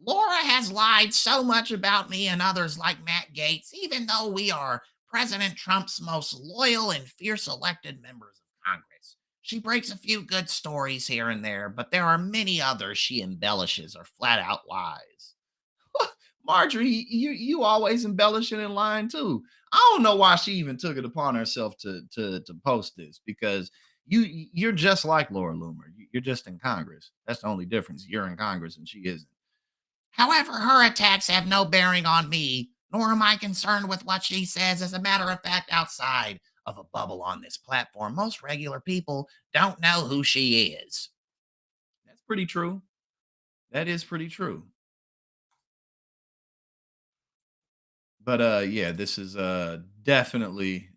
Speaker 4: Laura has lied so much about me and others like Matt Gaetz, even though we are President Trump's most loyal and fierce elected members of Congress. She breaks a few good stories here and there, but there are many others she embellishes or flat out lies.
Speaker 1: Marjorie, you always embellishing and lying too. I don't know why she even took it upon herself to post this, because you're just like Laura Loomer. You're just in Congress. That's the only difference. You're in Congress and she isn't.
Speaker 4: However, her attacks have no bearing on me, nor am I concerned with what she says. As a matter of fact, outside of a bubble on this platform, most regular people don't know who she is.
Speaker 1: That's pretty true. That is pretty true. But yeah, this is definitely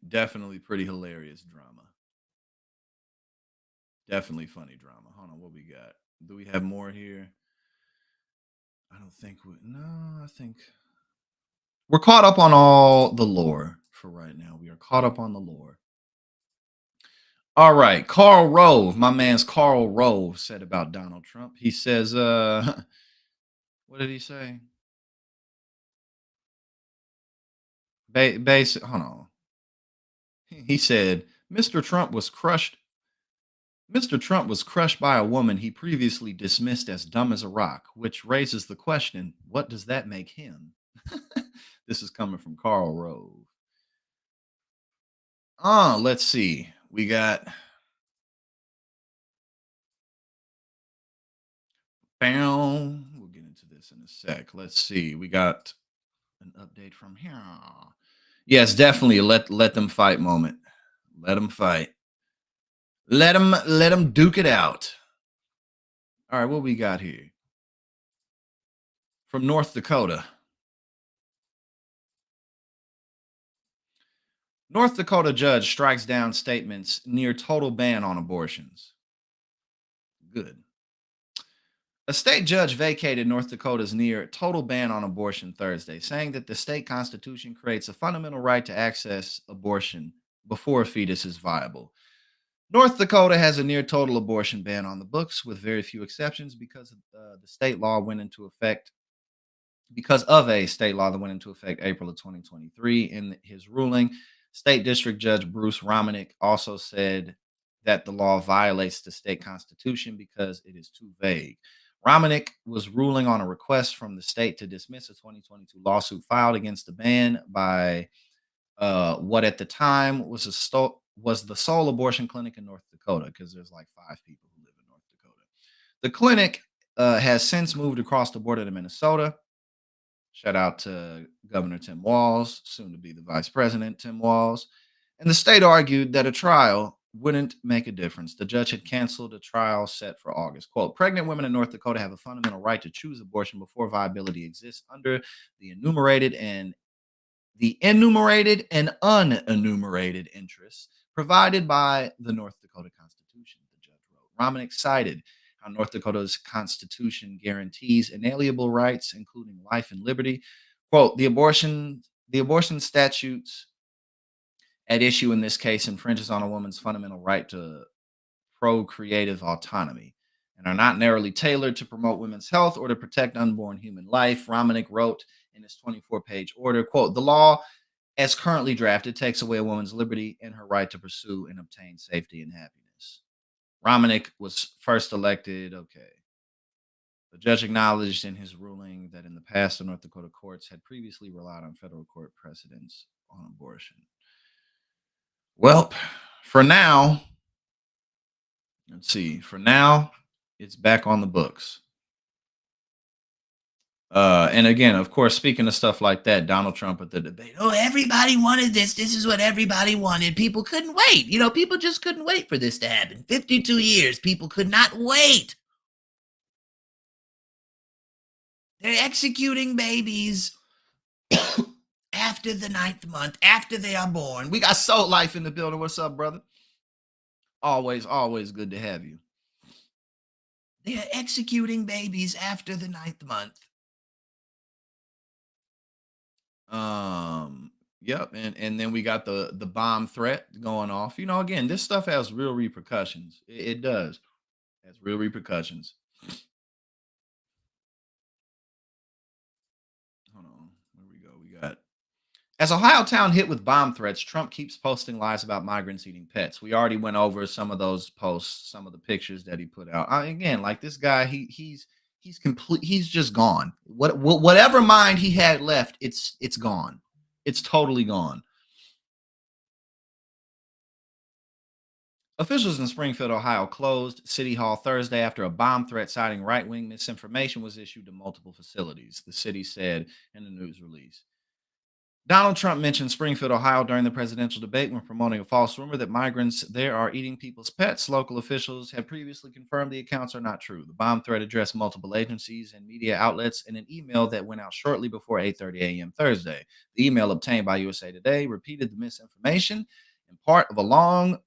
Speaker 1: pretty hilarious drama. Definitely funny drama. Hold on, what we got? Do we have more here? I don't think we no, I think we're caught up on all the lore for right now. We are caught up on the lore. All right, Karl Rove, my man's Karl Rove said about Donald Trump. He says, what did he say? Basic, hold on. He said, Mr. Trump was crushed by a woman he previously dismissed as dumb as a rock, which raises the question, what does that make him? This is coming from Karl Rove. Let's see. We got we'll get into this in a sec. Let's see. We got an update from here. Yes, definitely a let them fight moment. Let them fight. Let them duke it out. All right, what we got here? From North Dakota. North Dakota judge strikes down statements near total ban on abortions. Good. A state judge vacated North Dakota's near total ban on abortion Thursday, saying that the state constitution creates a fundamental right to access abortion before a fetus is viable. North Dakota has a near total abortion ban on the books, with very few exceptions, because the state law went into effect because of a state law that went into effect April of 2023. In his ruling, State District Judge Bruce Romanek also said that the law violates the state constitution because it is too vague. Romanek was ruling on a request from the state to dismiss a 2022 lawsuit filed against the ban by what at the time was the sole abortion clinic in North Dakota, because there's like 5 people who live in North Dakota. The clinic has since moved across the border to Minnesota. Shout out to Governor Tim Walz, soon to be the Vice President Tim Walz. And the state argued that a trial wouldn't make a difference. The judge had canceled a trial set for August. Quote, pregnant women in North Dakota have a fundamental right to choose abortion before viability exists under the enumerated and unenumerated interests provided by the North Dakota Constitution, the judge wrote. Romanek cited how North Dakota's Constitution guarantees inalienable rights, including life and liberty. Quote, the abortion statutes at issue in this case infringes on a woman's fundamental right to procreative autonomy and are not narrowly tailored to promote women's health or to protect unborn human life. Romanek wrote in his 24-page order, quote, the law as currently drafted takes away a woman's liberty and her right to pursue and obtain safety and happiness. Romanek was first elected. Okay. The judge acknowledged in his ruling that in the past, the North Dakota courts had previously relied on federal court precedents on abortion. Well, for now, let's see. For now, it's back on the books. And again, of course, speaking of stuff like that, Donald Trump at the debate.
Speaker 4: Oh, everybody wanted this. This is what everybody wanted. People couldn't wait. People just couldn't wait for this to happen. 52 years, people could not wait. They're executing babies after the 9th month, after they are born.
Speaker 1: We got Soul Life in the building. What's up, brother? Always good to have you.
Speaker 4: They are executing babies after the 9th month.
Speaker 1: Yep, and then we got the bomb threat going off. Again, this stuff has real repercussions. It does. It has real repercussions. Hold on. Where we go? We got as Ohio town hit with bomb threats, Trump keeps posting lies about migrants eating pets. We already went over some of those posts, some of the pictures that he put out. Again, like this guy, he's complete. He's just gone. Whatever mind he had left, it's gone. It's totally gone. Officials in Springfield, Ohio, closed City Hall Thursday after a bomb threat citing right-wing misinformation was issued to multiple facilities. The city said in a news release. Donald Trump mentioned Springfield, Ohio during the presidential debate when promoting a false rumor that migrants there are eating people's pets. Local officials had previously confirmed the accounts are not true. The bomb threat addressed multiple agencies and media outlets in an email that went out shortly before 8:30 a.m. Thursday. The email obtained by USA Today repeated the misinformation in part of a long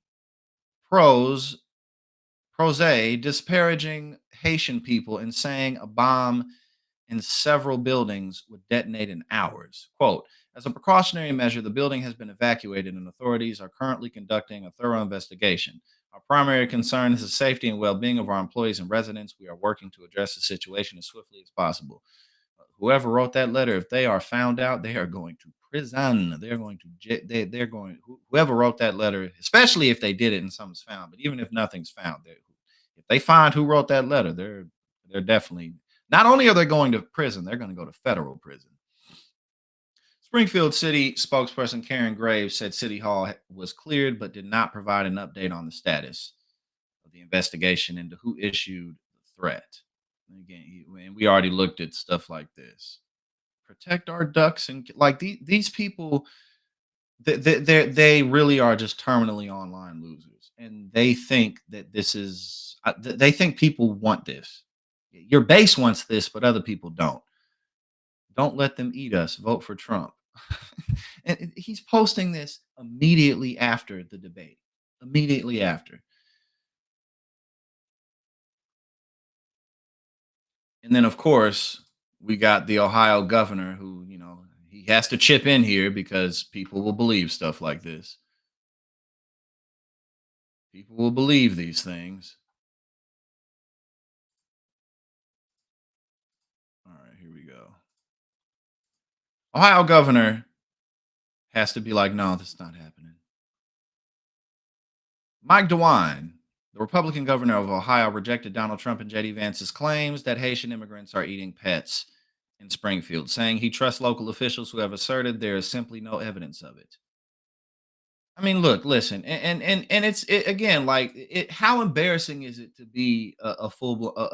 Speaker 1: prose disparaging Haitian people and saying a bomb in several buildings would detonate in hours. Quote, as a precautionary measure, the building has been evacuated and authorities are currently conducting a thorough investigation. Our primary concern is the safety and well being of our employees and residents. We are working to address the situation as swiftly as possible. Whoever wrote that letter, if they are found out, they are going to prison. They're going to, they're going, whoever wrote that letter, especially if they did it and something's found, but even if nothing's found, if they find who wrote that letter, they're definitely, not only are they going to prison, they're going to go to federal prison. Springfield City spokesperson Karen Graves said City Hall was cleared, but did not provide an update on the status of the investigation into who issued the threat. And again, and we already looked at stuff like this. Protect our ducks and like these people, they really are just terminally online losers, and they think that this is. They think people want this. Your base wants this, but other people don't. Don't let them eat us. Vote for Trump. And he's posting this immediately after the debate. Immediately after. And then, of course, we got the Ohio governor who, he has to chip in here because people will believe stuff like this. People will believe these things. All right, here we go. Ohio governor has to be like, no, this is not happening. Mike DeWine, the Republican governor of Ohio, rejected Donald Trump and JD Vance's claims that Haitian immigrants are eating pets in Springfield, saying he trusts local officials who have asserted there is simply no evidence of it. I mean, look, listen, and again, like, how embarrassing is it to be a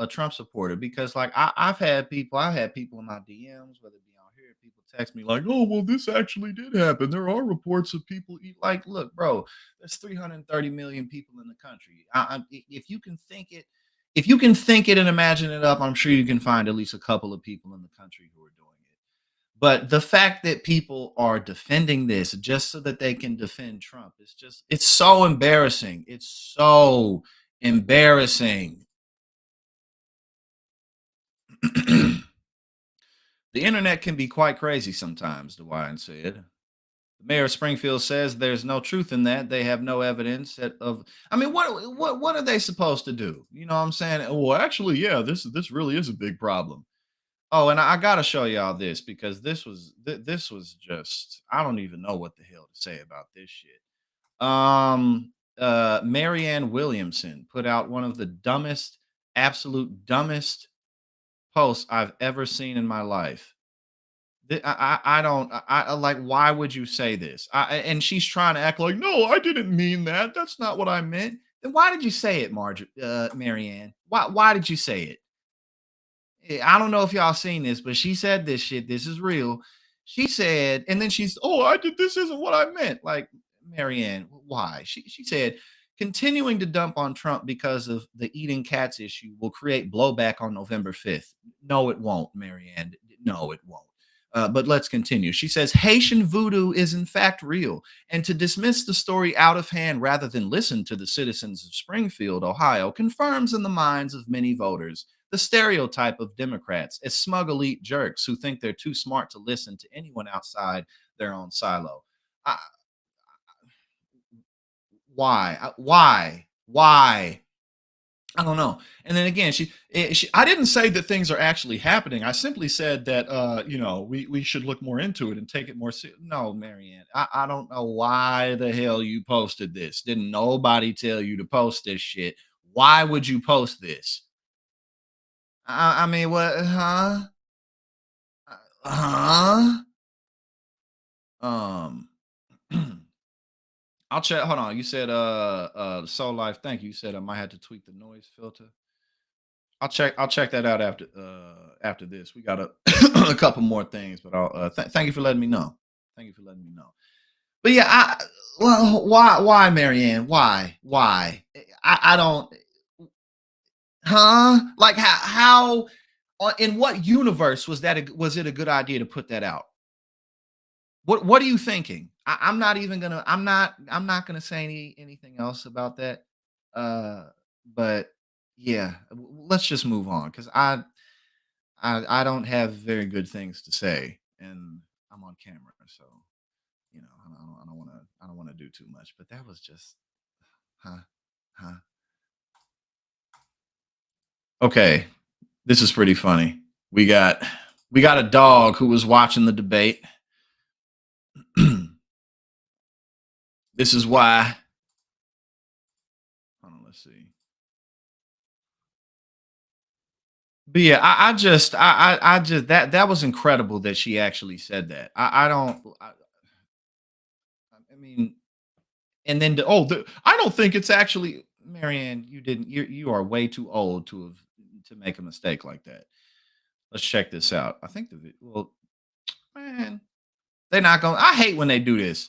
Speaker 1: Trump supporter? Because like I've had people in my DMs, whether it be out here, people text me like, "Oh, well, this actually did happen. There are reports of people eat." Like, look, bro, there's 330 million people in the country. If you can think it, if you can think it and imagine it up, I'm sure you can find at least a couple of people in the country who are doing it. But the fact that people are defending this just so that they can defend Trump is just, it's so embarrassing. It's so embarrassing. The internet can be quite crazy sometimes, DeWine said. The mayor of Springfield says there's no truth in that. They have no evidence of. I mean, what are they supposed to do? You know what I'm saying? Well, actually, yeah, this really is a big problem. Oh, and I gotta show y'all this because this was just, I don't even know what the hell to say about this shit. Marianne Williamson put out one of the dumbest, absolute dumbest posts I've ever seen in my life. I don't like, why would you say this? And she's trying to act like, no, I didn't mean that. That's not what I meant. Then why did you say it, Marianne? Why did you say it? I don't know if y'all seen this, but she said this shit. This is real. She said, and then she's, oh, I did. This isn't what I meant. Like, Marianne, why? She said, continuing to dump on Trump because of the eating cats issue will create blowback on November 5th. No, it won't, Marianne. No, it won't. But let's continue. She says Haitian voodoo is in fact real, and to dismiss the story out of hand rather than listen to the citizens of Springfield, Ohio, confirms in the minds of many voters the stereotype of Democrats as smug elite jerks who think they're too smart to listen to anyone outside their own silo. I, why? Why? Why? I don't know. And then again, I didn't say that things are actually happening. I simply said that, we should look more into it and take it more serious. No, Marianne, I don't know why the hell you posted this. Didn't nobody tell you to post this shit? Why would you post this? I mean, what? Huh? Huh? Um, I'll check. Hold on. You said, Soul Life. Thank you. You said I might have to tweak the noise filter. I'll check that out after this. We got a a couple more things, but I'll thank you for letting me know. Thank you for letting me know. But yeah, well, why, Marianne? Why? I don't. Huh? Like how in what universe was it a good idea to put that out? What are you thinking? I'm not even gonna. I'm not gonna say anything else about that. Uh, but yeah, let's just move on because I don't have very good things to say, and I'm on camera, so I don't want to do too much. But that was just, huh, huh. Okay, this is pretty funny. We got a dog who was watching the debate. This is why. Hold on, let's see. But yeah, I just that was incredible that she actually said that. I mean, and then I don't think it's actually Marianne. You are way too old to make a mistake like that. Let's check this out. I think well, man, they're not gonna. I hate when they do this.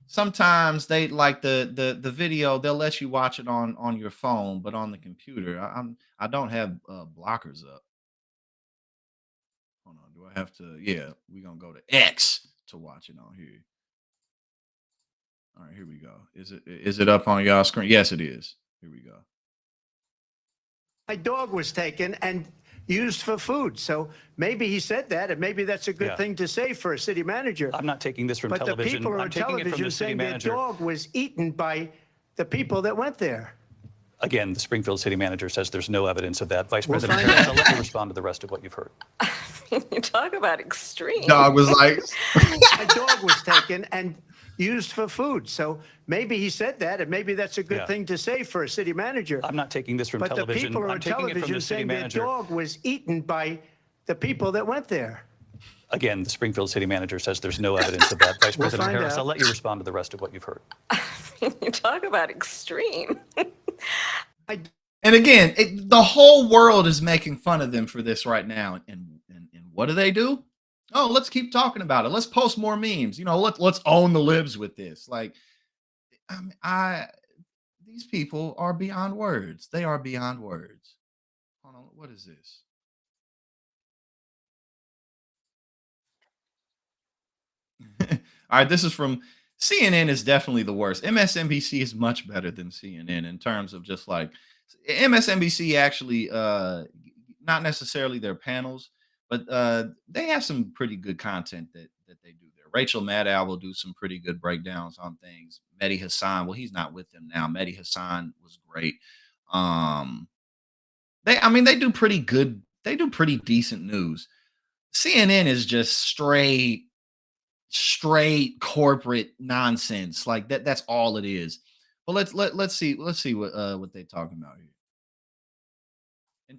Speaker 1: Sometimes they like the video. They'll let you watch it on your phone, but on the computer, I don't have blockers up. Hold on, do I have to? Yeah, we're gonna go to X to watch it on here. All right, here we go. Is it up on y'all screen? Yes, it is. Here we go.
Speaker 5: My dog was taken and used for food. So maybe he said that, and maybe that's a good thing to say for a city manager.
Speaker 6: I'm not taking this from
Speaker 5: but
Speaker 6: television.
Speaker 5: But the people
Speaker 6: I'm
Speaker 5: on
Speaker 6: taking it from
Speaker 5: television
Speaker 6: the city
Speaker 5: saying their
Speaker 6: manager.
Speaker 5: dog was eaten by the people that went there.
Speaker 6: Again, the Springfield city manager says there's no evidence of that. Vice
Speaker 5: We'll
Speaker 6: President
Speaker 5: find
Speaker 6: Harris,
Speaker 5: out.
Speaker 6: I'll let you respond to the rest of what you've heard.
Speaker 7: You talk about extreme.
Speaker 1: Dog was like,
Speaker 5: My dog was taken and used for food. So maybe he said that, and maybe that's a good thing to say for a city manager.
Speaker 6: I'm not taking this from
Speaker 5: but
Speaker 6: television.
Speaker 5: the people
Speaker 6: I'm
Speaker 5: on
Speaker 6: taking it from
Speaker 5: television
Speaker 6: the city
Speaker 5: saying
Speaker 6: manager.
Speaker 5: their dog was eaten by the people that went there.
Speaker 6: Again, the Springfield city manager says there's no evidence of that. Vice
Speaker 5: We'll
Speaker 6: President
Speaker 5: find
Speaker 6: Harris,
Speaker 5: out.
Speaker 6: I'll let you respond to the rest of what you've heard.
Speaker 7: You talk about extreme.
Speaker 1: and again, the whole world is making fun of them for this right now. And what do? Oh, let's keep talking about it. Let's post more memes. Let's own the libs with this. Like, these people are beyond words. They are beyond words. Hold on, what is this? All right, this is from CNN. Is definitely the worst. MSNBC is much better than CNN in terms of just like MSNBC actually, not necessarily their panels, but they have some pretty good content that they do there. Rachel Maddow will do some pretty good breakdowns on things. Mehdi Hassan, well, he's not with them now. Mehdi Hassan was great. They do pretty good. They do pretty decent news. CNN is just straight corporate nonsense. Like that's all it is. But let's see what they're talking about here. In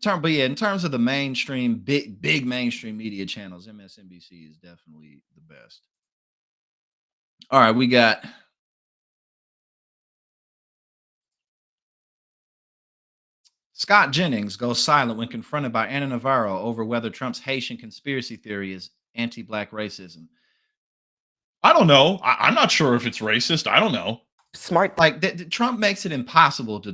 Speaker 1: terms of the mainstream big mainstream media channels, MSNBC is definitely the best. All right, we got Scott Jennings goes silent when confronted by Anna Navarro over whether Trump's Haitian conspiracy theory is anti-black racism. I don't know. I'm not sure if it's racist. I don't know.
Speaker 7: Smart.
Speaker 1: Like Trump makes it impossible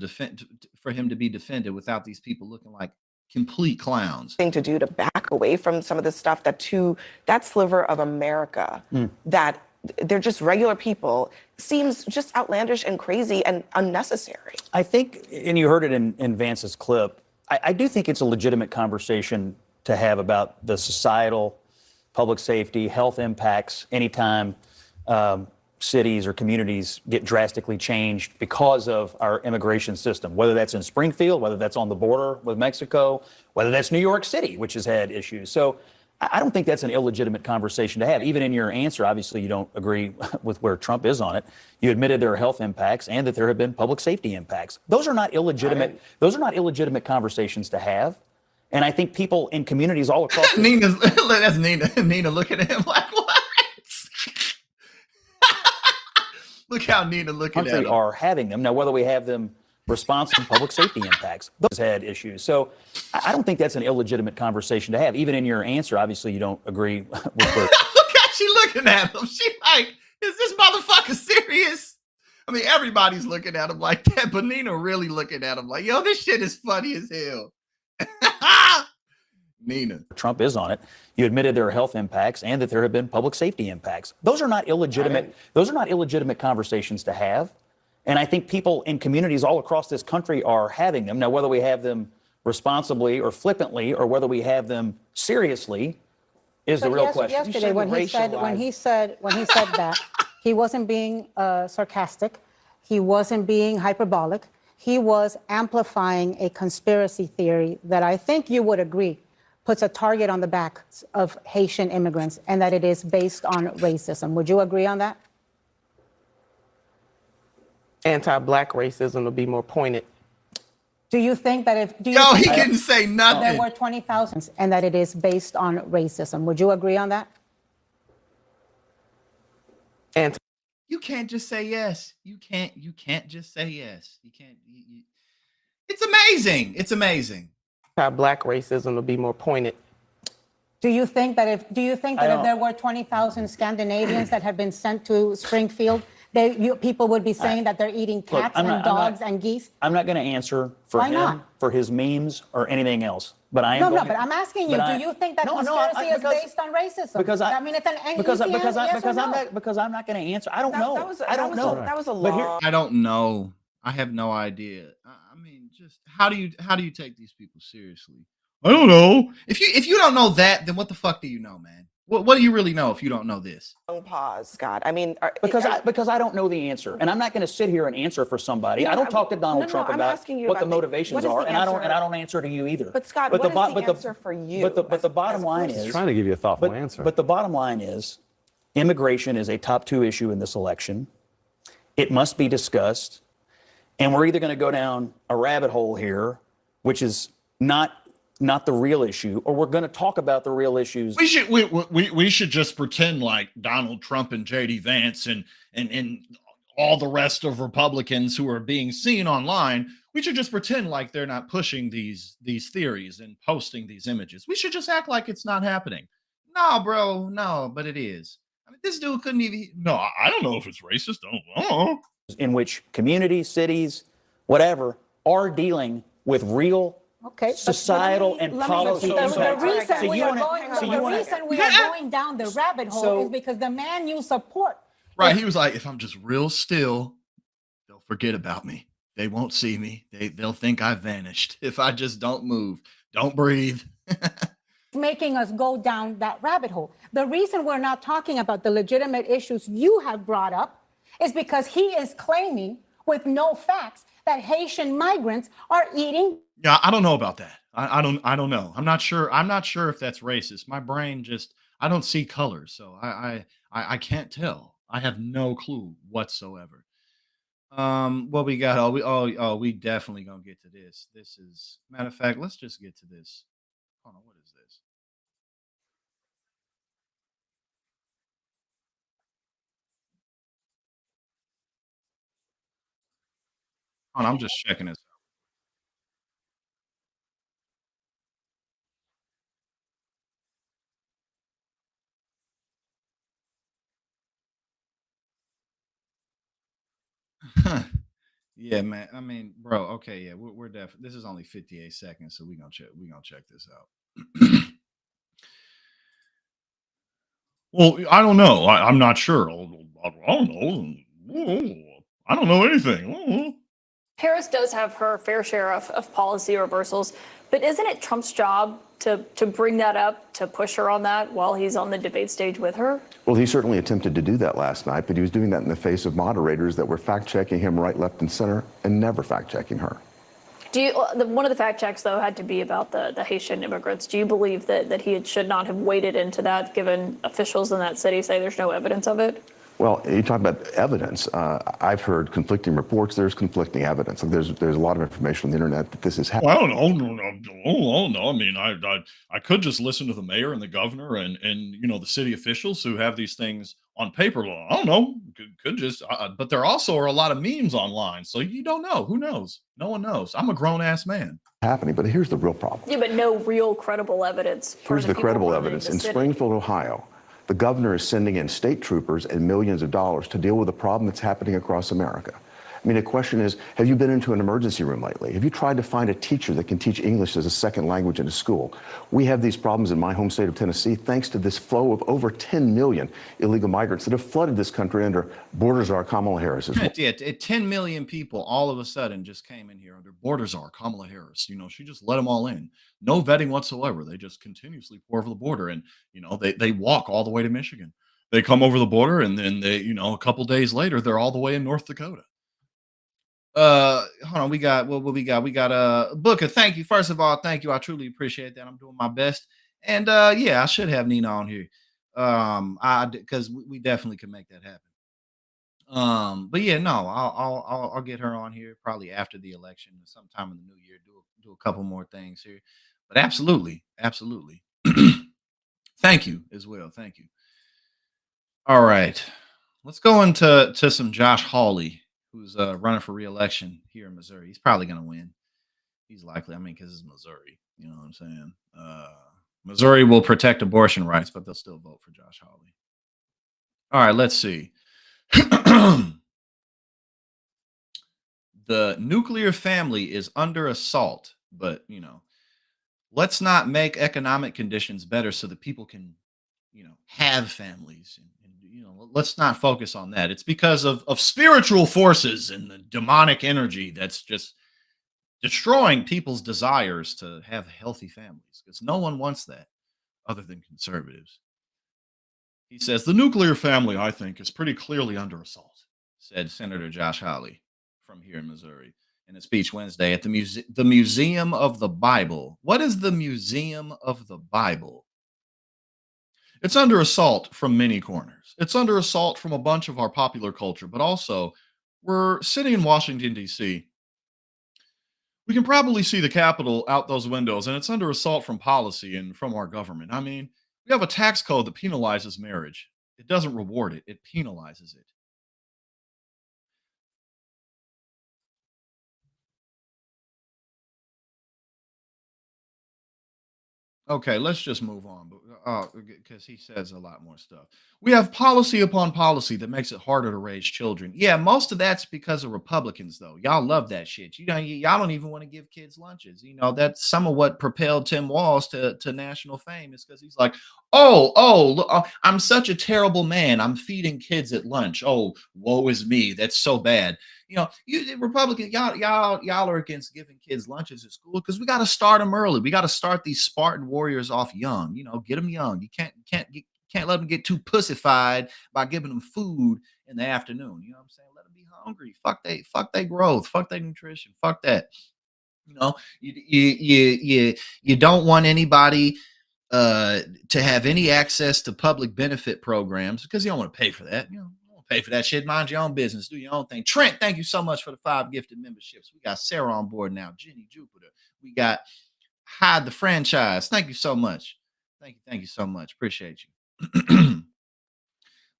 Speaker 1: for him to be defended without these people looking like complete clowns.
Speaker 7: Thing to do to back away from some of this stuff that sliver of America that they're just regular people seems just outlandish and crazy and unnecessary.
Speaker 8: I think, and you heard it in Vance's clip, I do think it's a legitimate conversation to have about the societal, public safety, health impacts anytime cities or communities get drastically changed because of our immigration system, whether that's in Springfield, whether that's on the border with Mexico, whether that's New York City, which has had issues. So I don't think that's an illegitimate conversation to have. Even in your answer, obviously you don't agree with where Trump is on it. You admitted there are health impacts and that there have been public safety impacts. Those are not illegitimate. Those are not illegitimate conversations to have. And I think people in communities all across
Speaker 1: Nina's that's Nina looking at him like, what? Look how Nina looking at
Speaker 8: country
Speaker 1: him.
Speaker 8: are having them. Now, whether we have them responsible public safety impacts, those had issues. So I don't think that's an illegitimate conversation to have. Even in your answer, obviously you don't agree with where
Speaker 1: Look how she looking at him. She like, is this motherfucker serious? I mean, everybody's looking at him like that, but Nina really looking at him like, yo, this shit is funny as hell. Nina.
Speaker 8: Trump is on it. You admitted there are health impacts and that there have been public safety impacts. Those are not illegitimate. Those are not illegitimate conversations to have. And I think people in communities all across this country are having them. Now, whether we have them responsibly or flippantly, or whether we have them seriously, is the real question.
Speaker 9: Yesterday, when he said that, he wasn't being sarcastic, he wasn't being hyperbolic, he was amplifying a conspiracy theory that I think you would agree puts a target on the backs of Haitian immigrants, and that it is based on racism. Would you agree on that?
Speaker 10: Anti-black racism will be more pointed.
Speaker 9: Do you think that if
Speaker 1: Yo, he couldn't say nothing.
Speaker 9: there were 20,000 and that it is based on racism? Would you agree on that?
Speaker 10: And
Speaker 1: You can't just say yes. You can't just say yes. You can't. It's amazing. It's amazing.
Speaker 10: anti-black racism will be more pointed.
Speaker 9: Do you think that if there were 20,000 Scandinavians that had been sent to Springfield, people would be saying that they're eating cats and dogs and geese?
Speaker 8: I'm not going to answer for
Speaker 9: Why
Speaker 8: him,
Speaker 9: not?
Speaker 8: for his memes or anything else. But I am.
Speaker 9: No, but I'm asking you, do you think that conspiracy is based on racism?
Speaker 8: Because
Speaker 9: I mean, it's an
Speaker 8: because I'm not going to answer. I don't know. I don't know.
Speaker 7: That was a
Speaker 8: But here-
Speaker 7: long.
Speaker 1: I don't know. I have no idea. I mean, just how do you take these people seriously? I don't know. If you don't know that, then what the fuck do you know, man? What do you really know if you don't know this?
Speaker 7: Pause, Scott. I mean,
Speaker 8: because I don't know the answer, and I'm not going to sit here and answer for somebody. I don't talk to Donald Trump about what the motivations are, and I don't answer to you either.
Speaker 7: But Scott, what is the answer for you?
Speaker 8: But the bottom line is
Speaker 11: trying to give you a thoughtful answer.
Speaker 8: But the bottom line is, immigration is a top 2 issue in this election. It must be discussed, and we're either going to go down a rabbit hole here, which is not the real issue, or we're going to talk about the real issues.
Speaker 1: We should just pretend like Donald Trump and JD Vance and all the rest of Republicans who are being seen online. We should just pretend like they're not pushing these theories and posting these images. We should just act like it's not happening. No, bro, no, but it is. I mean, this dude couldn't even. No, I don't know if it's racist. I don't know.
Speaker 8: In which communities, cities, whatever, are dealing with real societal and policy impacts.
Speaker 9: The reason we are going down the rabbit hole is because the man you support.
Speaker 1: Right, he was like, if I'm just real still, they'll forget about me. They won't see me. They'll think I vanished if I just don't move, don't breathe.
Speaker 9: Making us go down that rabbit hole. The reason we're not talking about the legitimate issues you have brought up is because he is claiming with no facts that Haitian migrants are eating.
Speaker 1: Yeah, I don't know about that. I don't know. I'm not sure if that's racist. My brain I don't see colors, so I can't tell. I have no clue whatsoever. What we got? We definitely gonna get to this. This is matter of fact. Let's just get to this. Hold on, what is this? Hold on, I'm just checking this out. Yeah, man. I mean, bro. Okay, yeah, we're definitely. This is only 58 seconds, so we gonna check this out. Well, I don't know. I'm not sure. I don't know. I don't know anything.
Speaker 11: Harris does have her fair share of policy reversals, but isn't it Trump's job to bring that up, to push her on that while he's on the debate stage with her?
Speaker 12: Well, he certainly attempted to do that last night, but he was doing that in the face of moderators that were fact-checking him right, left, and center and never fact-checking her.
Speaker 11: One of the fact checks, though, had to be about the Haitian immigrants. Do you believe that he should not have waded into that, given officials in that city say there's no evidence of it?
Speaker 12: Well, you talk about evidence. I've heard conflicting reports. There's conflicting evidence. There's a lot of information on the internet that this is happening.
Speaker 13: Well, I don't know. I mean, I could just listen to the mayor and the governor and the city officials who have these things on paper. I don't know. Could just. But there also are a lot of memes online, so you don't know. Who knows? No one knows. I'm a grown ass man.
Speaker 12: Happening, but here's the real problem.
Speaker 11: Yeah, but no real credible evidence.
Speaker 12: Here's the credible evidence. In Springfield, Ohio, the governor is sending in state troopers and millions of dollars to deal with a problem that's happening across America. I mean, the question is, have you been into an emergency room lately? Have you tried to find a teacher that can teach English as a second language in a school? We have these problems in my home state of Tennessee thanks to this flow of over 10 million illegal migrants that have flooded this country under border czar Kamala Harris.
Speaker 1: Yeah, 10 million people all of a sudden just came in here under border czar Kamala Harris. She just let them all in. No vetting whatsoever. They just continuously pour over the border, and they walk all the way to Michigan. They come over the border, and then they, a couple days later, they're all the way in North Dakota. Hold on, we got what we got Booker. Thank you. First of all, thank you. I truly appreciate that. I'm doing my best. And yeah, I should have Nina on here. Because we definitely can make that happen. But yeah, no, I'll get her on here probably after the election, sometime in the new year. Do a couple more things here. But absolutely. Thank you as well. Thank you. All right. Let's go into some Josh Hawley, who's running for re-election here in Missouri. He's probably going to win. He's likely. I mean, because it's Missouri. You know what I'm saying? Missouri will protect abortion rights, but they'll still vote for Josh Hawley. All right, let's see. The nuclear family is under assault, but, let's not make economic conditions better so that people can, have families. And let's not focus on that. It's because of spiritual forces and the demonic energy that's just destroying people's desires to have healthy families, because no one wants that other than conservatives. He says, the nuclear family, I think, is pretty clearly under assault, said Senator Josh Hawley from here in Missouri in a speech Wednesday at the Museum of the Bible. What is the Museum of the Bible? It's under assault from many corners. It's under assault from a bunch of our popular culture, but also we're sitting in Washington, D.C. We can probably see the Capitol out those windows, and it's under assault from policy and from our government. I mean, we have a tax code that penalizes marriage. It doesn't reward it. It penalizes it. Okay, let's just move on, because he says a lot more stuff. We have policy upon policy that makes it harder to raise children. Yeah, most of that's because of Republicans, though. Y'all love that shit. Y'all don't even want to give kids lunches. That's some of what propelled Tim Walz to national fame, is because he's like, look, I'm such a terrible man. I'm feeding kids at lunch. Oh, woe is me. That's so bad. You Republicans, y'all are against giving kids lunches at school because we got to start them early. We got to start these Spartan warriors off young. Get them young. You can't let them get too pussified by giving them food in the afternoon. You know what I'm saying? Let them be hungry. Fuck they growth. Fuck their nutrition. Fuck that. You don't want anybody to have any access to public benefit programs because you don't want to pay for that. Pay for that shit. Mind your own business. Do your own thing. Trent, thank you so much for the 5 gifted memberships. We got Sarah on board now. Jenny Jupiter. We got Hide the Franchise. Thank you so much. Thank you so much. Appreciate you.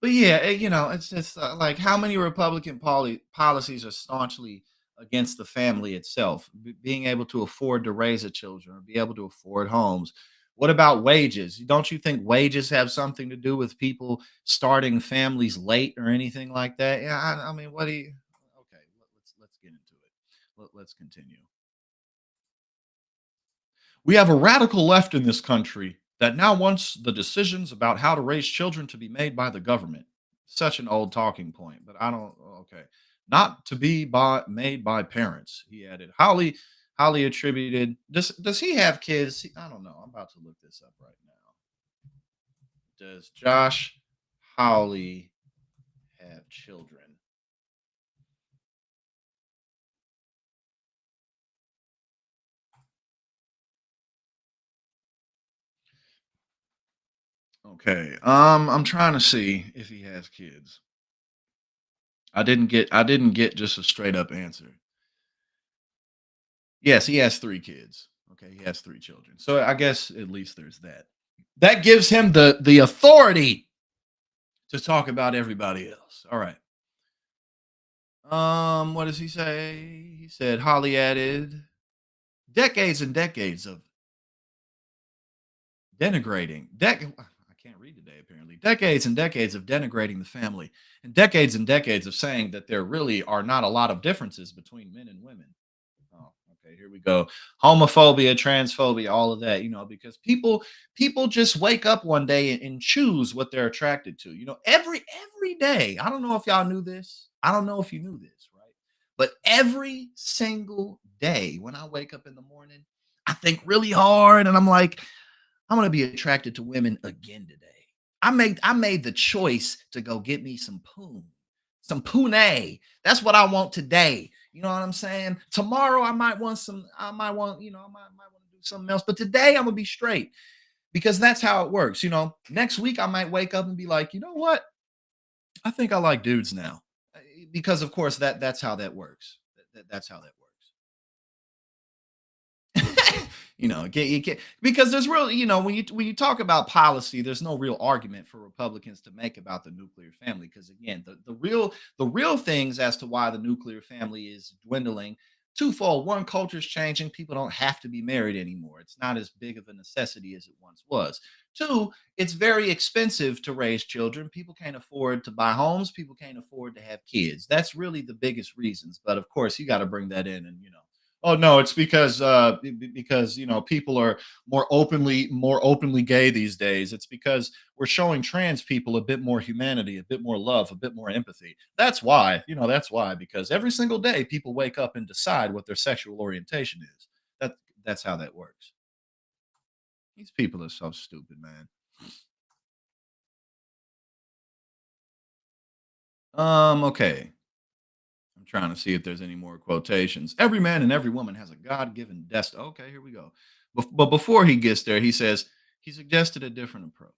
Speaker 1: But yeah, it's just like, how many Republican policies are staunchly against the family itself, being able to afford to raise a children or be able to afford homes? What about wages? Don't you think wages have something to do with people starting families late or anything like that? Yeah, I mean, what do you? Okay, let's get into it. Let's continue. We have a radical left in this country that now wants the decisions about how to raise children to be made by the government. Such an old talking point, but I don't. Okay, not to be made by parents. He added. Hawley attributed. Does he have kids? I don't know. I'm about to look this up right now. Does Josh Hawley have children? Okay. I'm trying to see if he has kids. I didn't get just a straight up answer. Yes, he has 3 kids. Okay, he has 3 children. So I guess at least there's that. That gives him the authority to talk about everybody else. All right. What does he say? He said Hawley added decades and decades of denigrating. I can't read today apparently. Decades and decades of denigrating the family, and decades of saying that there really are not a lot of differences between men and women. Oh, okay, here we go. Homophobia, transphobia, all of that, because people just wake up one day and choose what they're attracted to. Every day. I don't know if y'all knew this. I don't know if you knew this, right? But every single day when I wake up in the morning, I think really hard and I'm like, I'm gonna be attracted to women again today. I made the choice to go get me some poon, some pune. That's what I want today. You know what I'm saying? Tomorrow I might want some. I might want, I might want to do something else. But today I'm gonna be straight because that's how it works. Next week I might wake up and be like, you know what? I think I like dudes now, because of course that's how that works. That's how that works. Because there's really, when you talk about policy, there's no real argument for Republicans to make about the nuclear family. Because again, the real things as to why the nuclear family is dwindling, twofold. One, culture's changing. People don't have to be married anymore. It's not as big of a necessity as it once was. Two, it's very expensive to raise children. People can't afford to buy homes. People can't afford to have kids. That's really the biggest reasons. But of course, you got to bring that in, and oh no, it's because people are more openly gay these days. It's because we're showing trans people a bit more humanity, a bit more love, a bit more empathy. That's why, because every single day people wake up and decide what their sexual orientation is. That's how that works. These people are so stupid, man. Okay. I'm trying to see if there's any more quotations. Every man and every woman has a God-given destiny. Okay, here we go. But before he gets there, he suggested a different approach.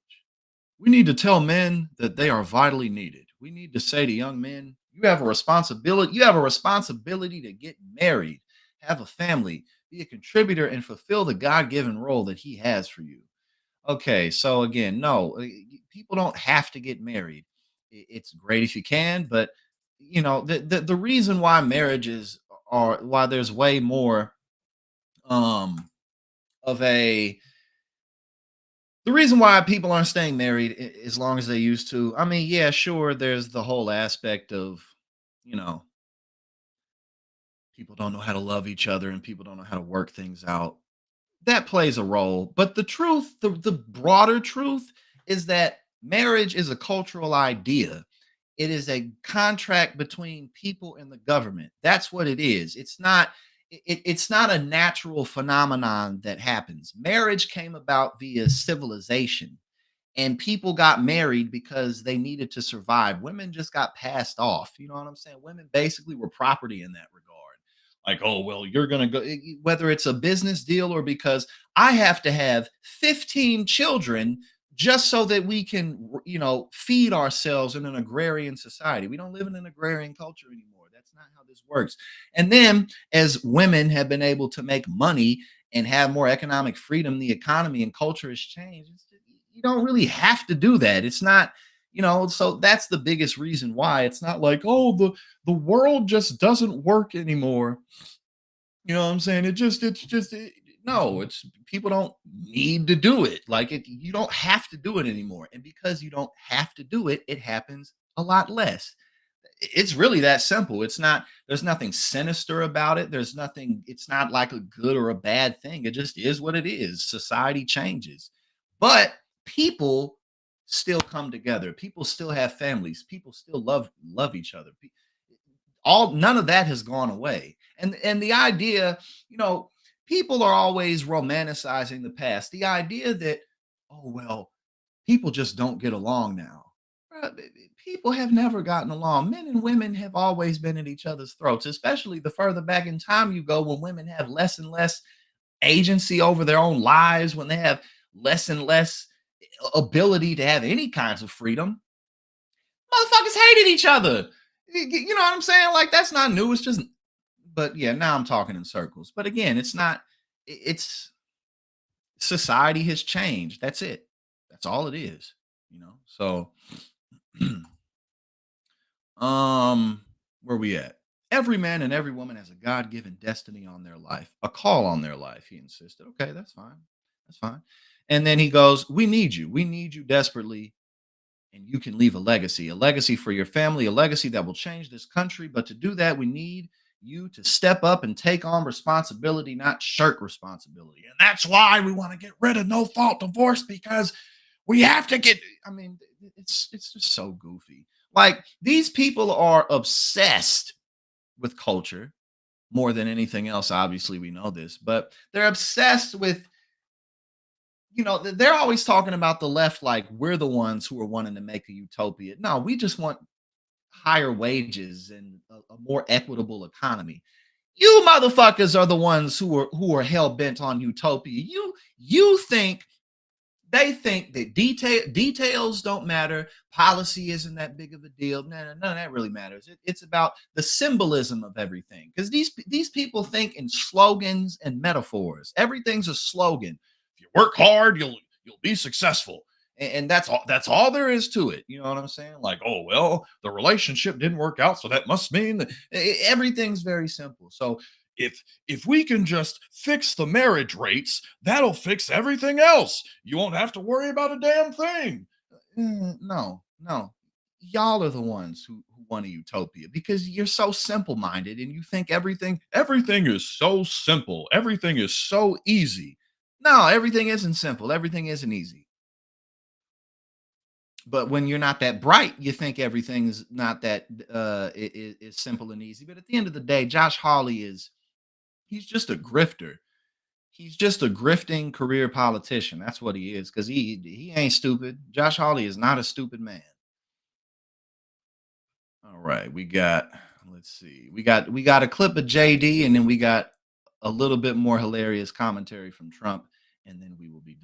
Speaker 1: We need to tell men that they are vitally needed. We need to say to young men, you have a responsibility. You have a responsibility to get married, have a family, be a contributor, and fulfill the God-given role that he has for you. Okay, so again, no, people don't have to get married. It's great if you can, but the reason why marriages are why there's way more um of a the reason why people aren't staying married as long as they used to. I mean, yeah, sure, there's the whole aspect of, you know, people don't know how to love each other and people don't know how to work things out. That plays a role. But the truth, the broader truth is that marriage is a cultural idea. It is a contract between people and the government. That's what it is. It's not a natural phenomenon that happens. Marriage came about via civilization, and people got married because they needed to survive. Women just got passed off. You know what I'm saying? Women basically were property in that regard. Like, oh, well, you're going to go, whether it's a business deal or because I have to have 15 children just so that we can, feed ourselves in an agrarian society. We don't live in an agrarian culture anymore. That's not how this works. And then as women have been able to make money and have more economic freedom, the economy and culture has changed. You don't really have to do that. It's not, so that's the biggest reason why. It's not like, oh, the world just doesn't work anymore. You know what I'm saying? No, it's people don't need to do it. You don't have to do it anymore. And because you don't have to do it, it happens a lot less. It's really that simple. There's nothing sinister about it. It's not like a good or a bad thing. It just is what it is. Society changes. But people still come together. People still have families. People still love each other. none of that has gone away. And the idea, you know, people are always romanticizing the past. The idea that, oh well, people just don't get along now. People have never gotten along. Men and women have always been at each other's throats, especially the further back in time you go, when women have less and less agency over their own lives, when they have less and less ability to have any kinds of freedom. Motherfuckers hated each other. You know what I'm saying? Like, that's not new. It's just, but yeah, now I'm talking in circles. But again, it's not, it's society has changed. That's it. That's all it is, you know? So, where we at? Every man and every woman has a God-given destiny on their life, a call on their life, he insisted. Okay, that's fine. That's fine. And then he goes, we need you. We need you desperately. And you can leave a legacy for your family, a legacy that will change this country. But to do that, we need you to step up and take on responsibility, not shirk responsibility. And that's why we want to get rid of no-fault divorce, because we have to get, I mean, it's just so goofy. Like, these people are obsessed with culture more than anything else. Obviously, we know this, but they're obsessed with, you know, they're always talking about the left like we're the ones who are wanting to make a utopia. No, we just want higher wages and a more equitable economy. You motherfuckers are the ones who are hell bent on utopia. You think they think that details don't matter, policy isn't that big of a deal. No, none of that really matters. It's about the symbolism of everything, because these people think in slogans and metaphors. Everything's a slogan. If you work hard, you'll be successful. And that's all there is to it. You know what I'm saying? Like, oh, well, the relationship didn't work out, so that must mean that everything's very simple. So if we can just fix the marriage rates, that'll fix everything else. You won't have to worry about a damn thing. No. Y'all are the ones who want a utopia, because you're so simple-minded and you think everything is so simple. Everything is so easy. No, everything isn't simple. Everything isn't easy. But when you're not that bright, you think everything's not that is simple and easy. But at the end of the day, Josh Hawley he's just a grifter. He's just a grifting career politician. That's what he is, because he ain't stupid. Josh Hawley is not a stupid man. All right, let's see. We got a clip of JD, and then we got a little bit more hilarious commentary from Trump, and then we will be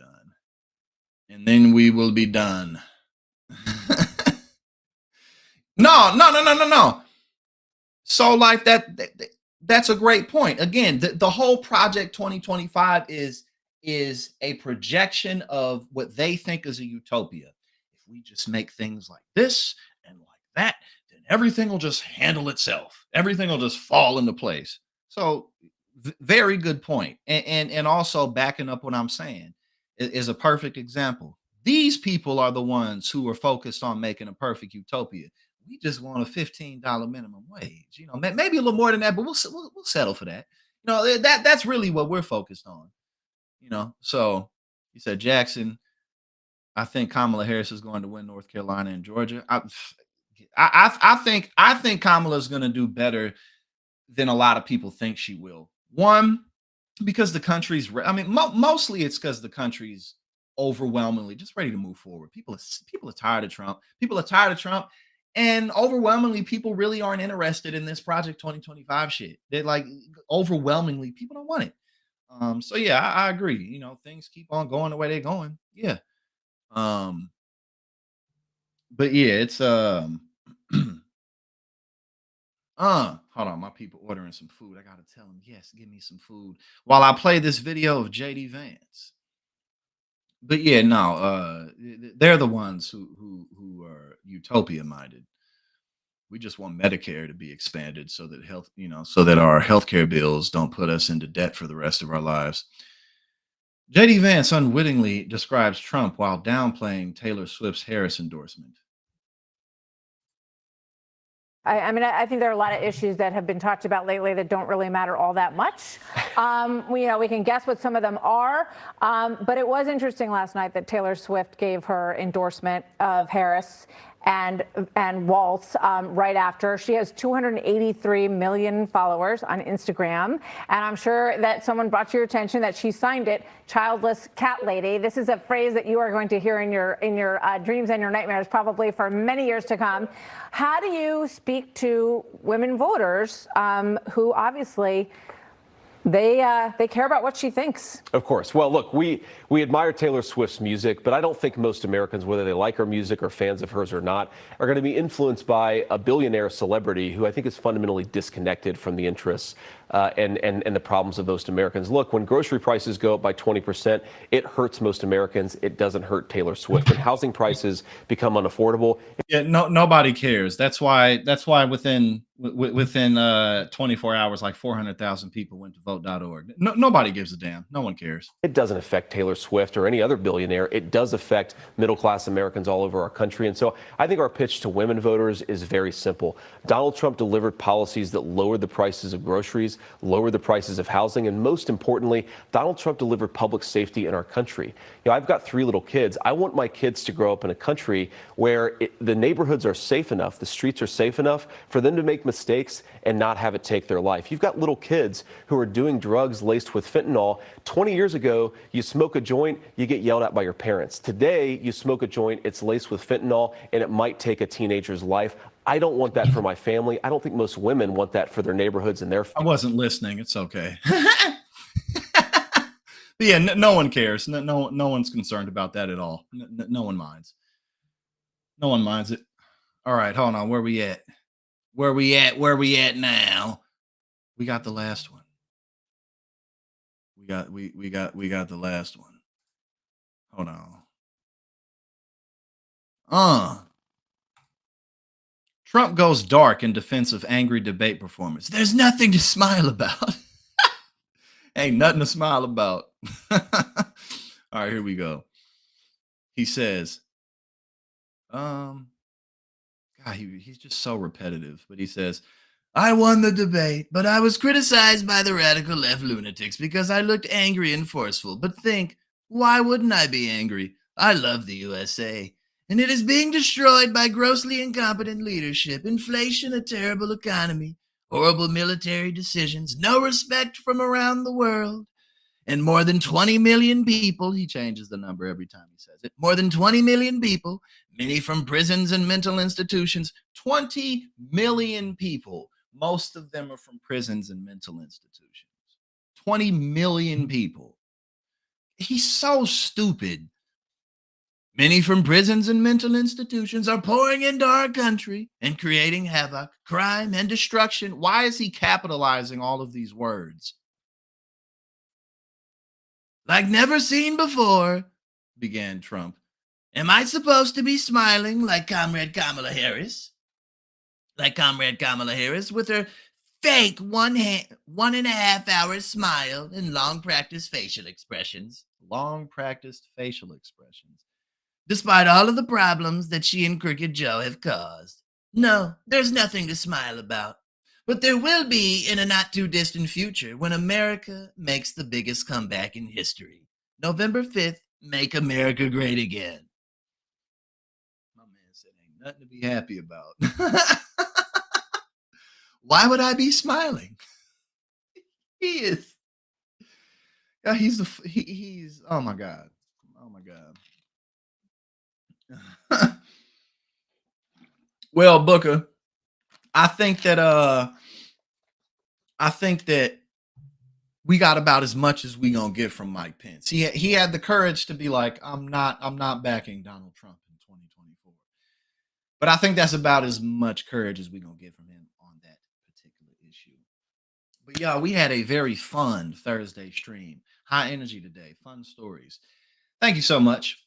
Speaker 1: done. No. So like that's a great point. Again, the whole Project 2025 is a projection of what they think is a utopia. If we just make things like this and like that, then everything will just handle itself. Everything will just fall into place. So very good point. And also backing up what I'm saying is a perfect example. These people are the ones who are focused on making a perfect utopia. We just want a $15 minimum wage. You know, maybe a little more than that, but we'll settle for that. You know, that's really what we're focused on. You know, so he said, Jackson, I think Kamala Harris is going to win North Carolina and Georgia. I think Kamala is going to do better than a lot of people think she will. One, because the country's, mostly it's because the country's overwhelmingly just ready to move forward. People are tired of Trump. And overwhelmingly, people really aren't interested in this Project 2025 shit. They're like, overwhelmingly, people don't want it. So yeah, I agree. You know, things keep on going the way they're going. Yeah. But yeah, it's hold on, my people ordering some food. I gotta tell them, yes, give me some food while I play this video of JD Vance. But yeah, no, they're the ones who are utopia minded. We just want Medicare to be expanded so that so that our healthcare bills don't put us into debt for the rest of our lives. JD Vance unwittingly describes Trump while downplaying Taylor Swift's Harris endorsement.
Speaker 14: I think there are a lot of issues that have been talked about lately that don't really matter all that much. We can guess what some of them are, but it was interesting last night that Taylor Swift gave her endorsement of Harris. and waltz right after. She has 283 million followers on Instagram, and I'm sure that someone brought to your attention that she signed it "Childless Cat Lady." This is a phrase that you are going to hear in your dreams and your nightmares probably for many years to come. How do you speak to women voters who obviously they care about what she thinks?
Speaker 15: Of course. Well, look, we admire Taylor Swift's music, but I don't think most Americans, whether they like her music or fans of hers or not, are going to be influenced by a billionaire celebrity who I think is fundamentally disconnected from the interests and the problems of most Americans. Look, when grocery prices go up by 20%, it hurts most Americans. It doesn't hurt Taylor Swift. When housing prices become unaffordable,
Speaker 1: Yeah, nobody cares. That's why within 24 hours, like 400,000 people went to vote.org. Nobody gives a damn. No one cares.
Speaker 15: it doesn't affect Taylor Swift or any other billionaire. It does affect middle-class Americans all over our country. And so I think our pitch to women voters is very simple. Donald Trump delivered policies that lowered the prices of groceries, lowered the prices of housing, and most importantly, Donald Trump delivered public safety in our country. You know, I've got 3 little kids. I want my kids to grow up in a country where the neighborhoods are safe enough, the streets are safe enough for them to make mistakes and not have it take their life. You've got little kids who are doing drugs laced with fentanyl. 20 years ago, you smoke a joint, you get yelled at by your parents. Today, you smoke a joint, it's laced with fentanyl, and it might take a teenager's life. I don't want that for my family. I don't think most women want that for their neighborhoods and their
Speaker 1: I wasn't listening. It's okay. But yeah, no one cares. No one's concerned about that at all. No one minds. No one minds it. All right, hold on. Where we at? Where we at now? We got the last one. We got the last one. Hold on. Trump goes dark in defense of angry debate performance. There's nothing to smile about. Ain't nothing to smile about. All right, here we go. He says, God, he's just so repetitive, but he says, I won the debate, but I was criticized by the radical left lunatics because I looked angry and forceful. But think, why wouldn't I be angry? I love the USA, and it is being destroyed by grossly incompetent leadership, inflation, a terrible economy, horrible military decisions, no respect from around the world, and more than 20 million people, he changes the number every time he says it, more than 20 million people, many from prisons and mental institutions, 20 million people. Most of them are from prisons and mental institutions. 20 million people. He's so stupid. Many from prisons and mental institutions are pouring into our country and creating havoc, crime, and destruction. Why is he capitalizing all of these words? Like never seen before, began Trump. Am I supposed to be smiling like Comrade Kamala Harris? Like Comrade Kamala Harris with her fake 1.5 hour smile and long practiced facial expressions. Long practiced facial expressions. Despite all of the problems that she and Crooked Joe have caused. No, there's nothing to smile about. But there will be in a not too distant future when America makes the biggest comeback in history. November 5th, make America great again. My man said ain't nothing to be happy about. Why would I be smiling? He is. Yeah, he's oh my God. Oh my God. Well, Booker, I think that we got about as much as we gonna get from Mike Pence. He had the courage to be like, I'm not backing Donald Trump in 2024. But I think that's about as much courage as we gonna get from him on that particular issue. But yeah, we had a very fun Thursday stream. High energy today, fun stories. Thank you so much,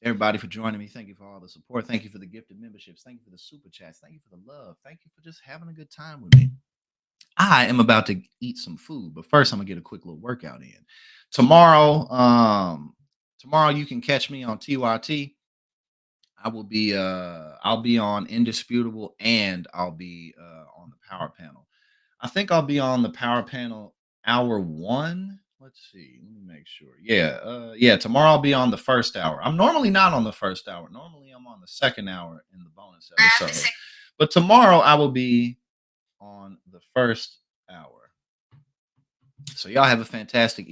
Speaker 1: everybody, for joining me. Thank you for all the support. Thank you for the gifted memberships. Thank you for the super chats. Thank you for the love. Thank you for just having a good time with me. I am about to eat some food, but first I'm gonna get a quick little workout in. Tomorrow you can catch me on TYT. I'll be on Indisputable, and I'll be on the Power Panel. I think I'll be on the Power Panel hour 1. let's see. Let me make sure. Yeah, tomorrow I'll be on the first hour. I'm normally not on the first hour. Normally I'm on the second hour in the bonus episode. But tomorrow I will be on the first hour. So y'all have a fantastic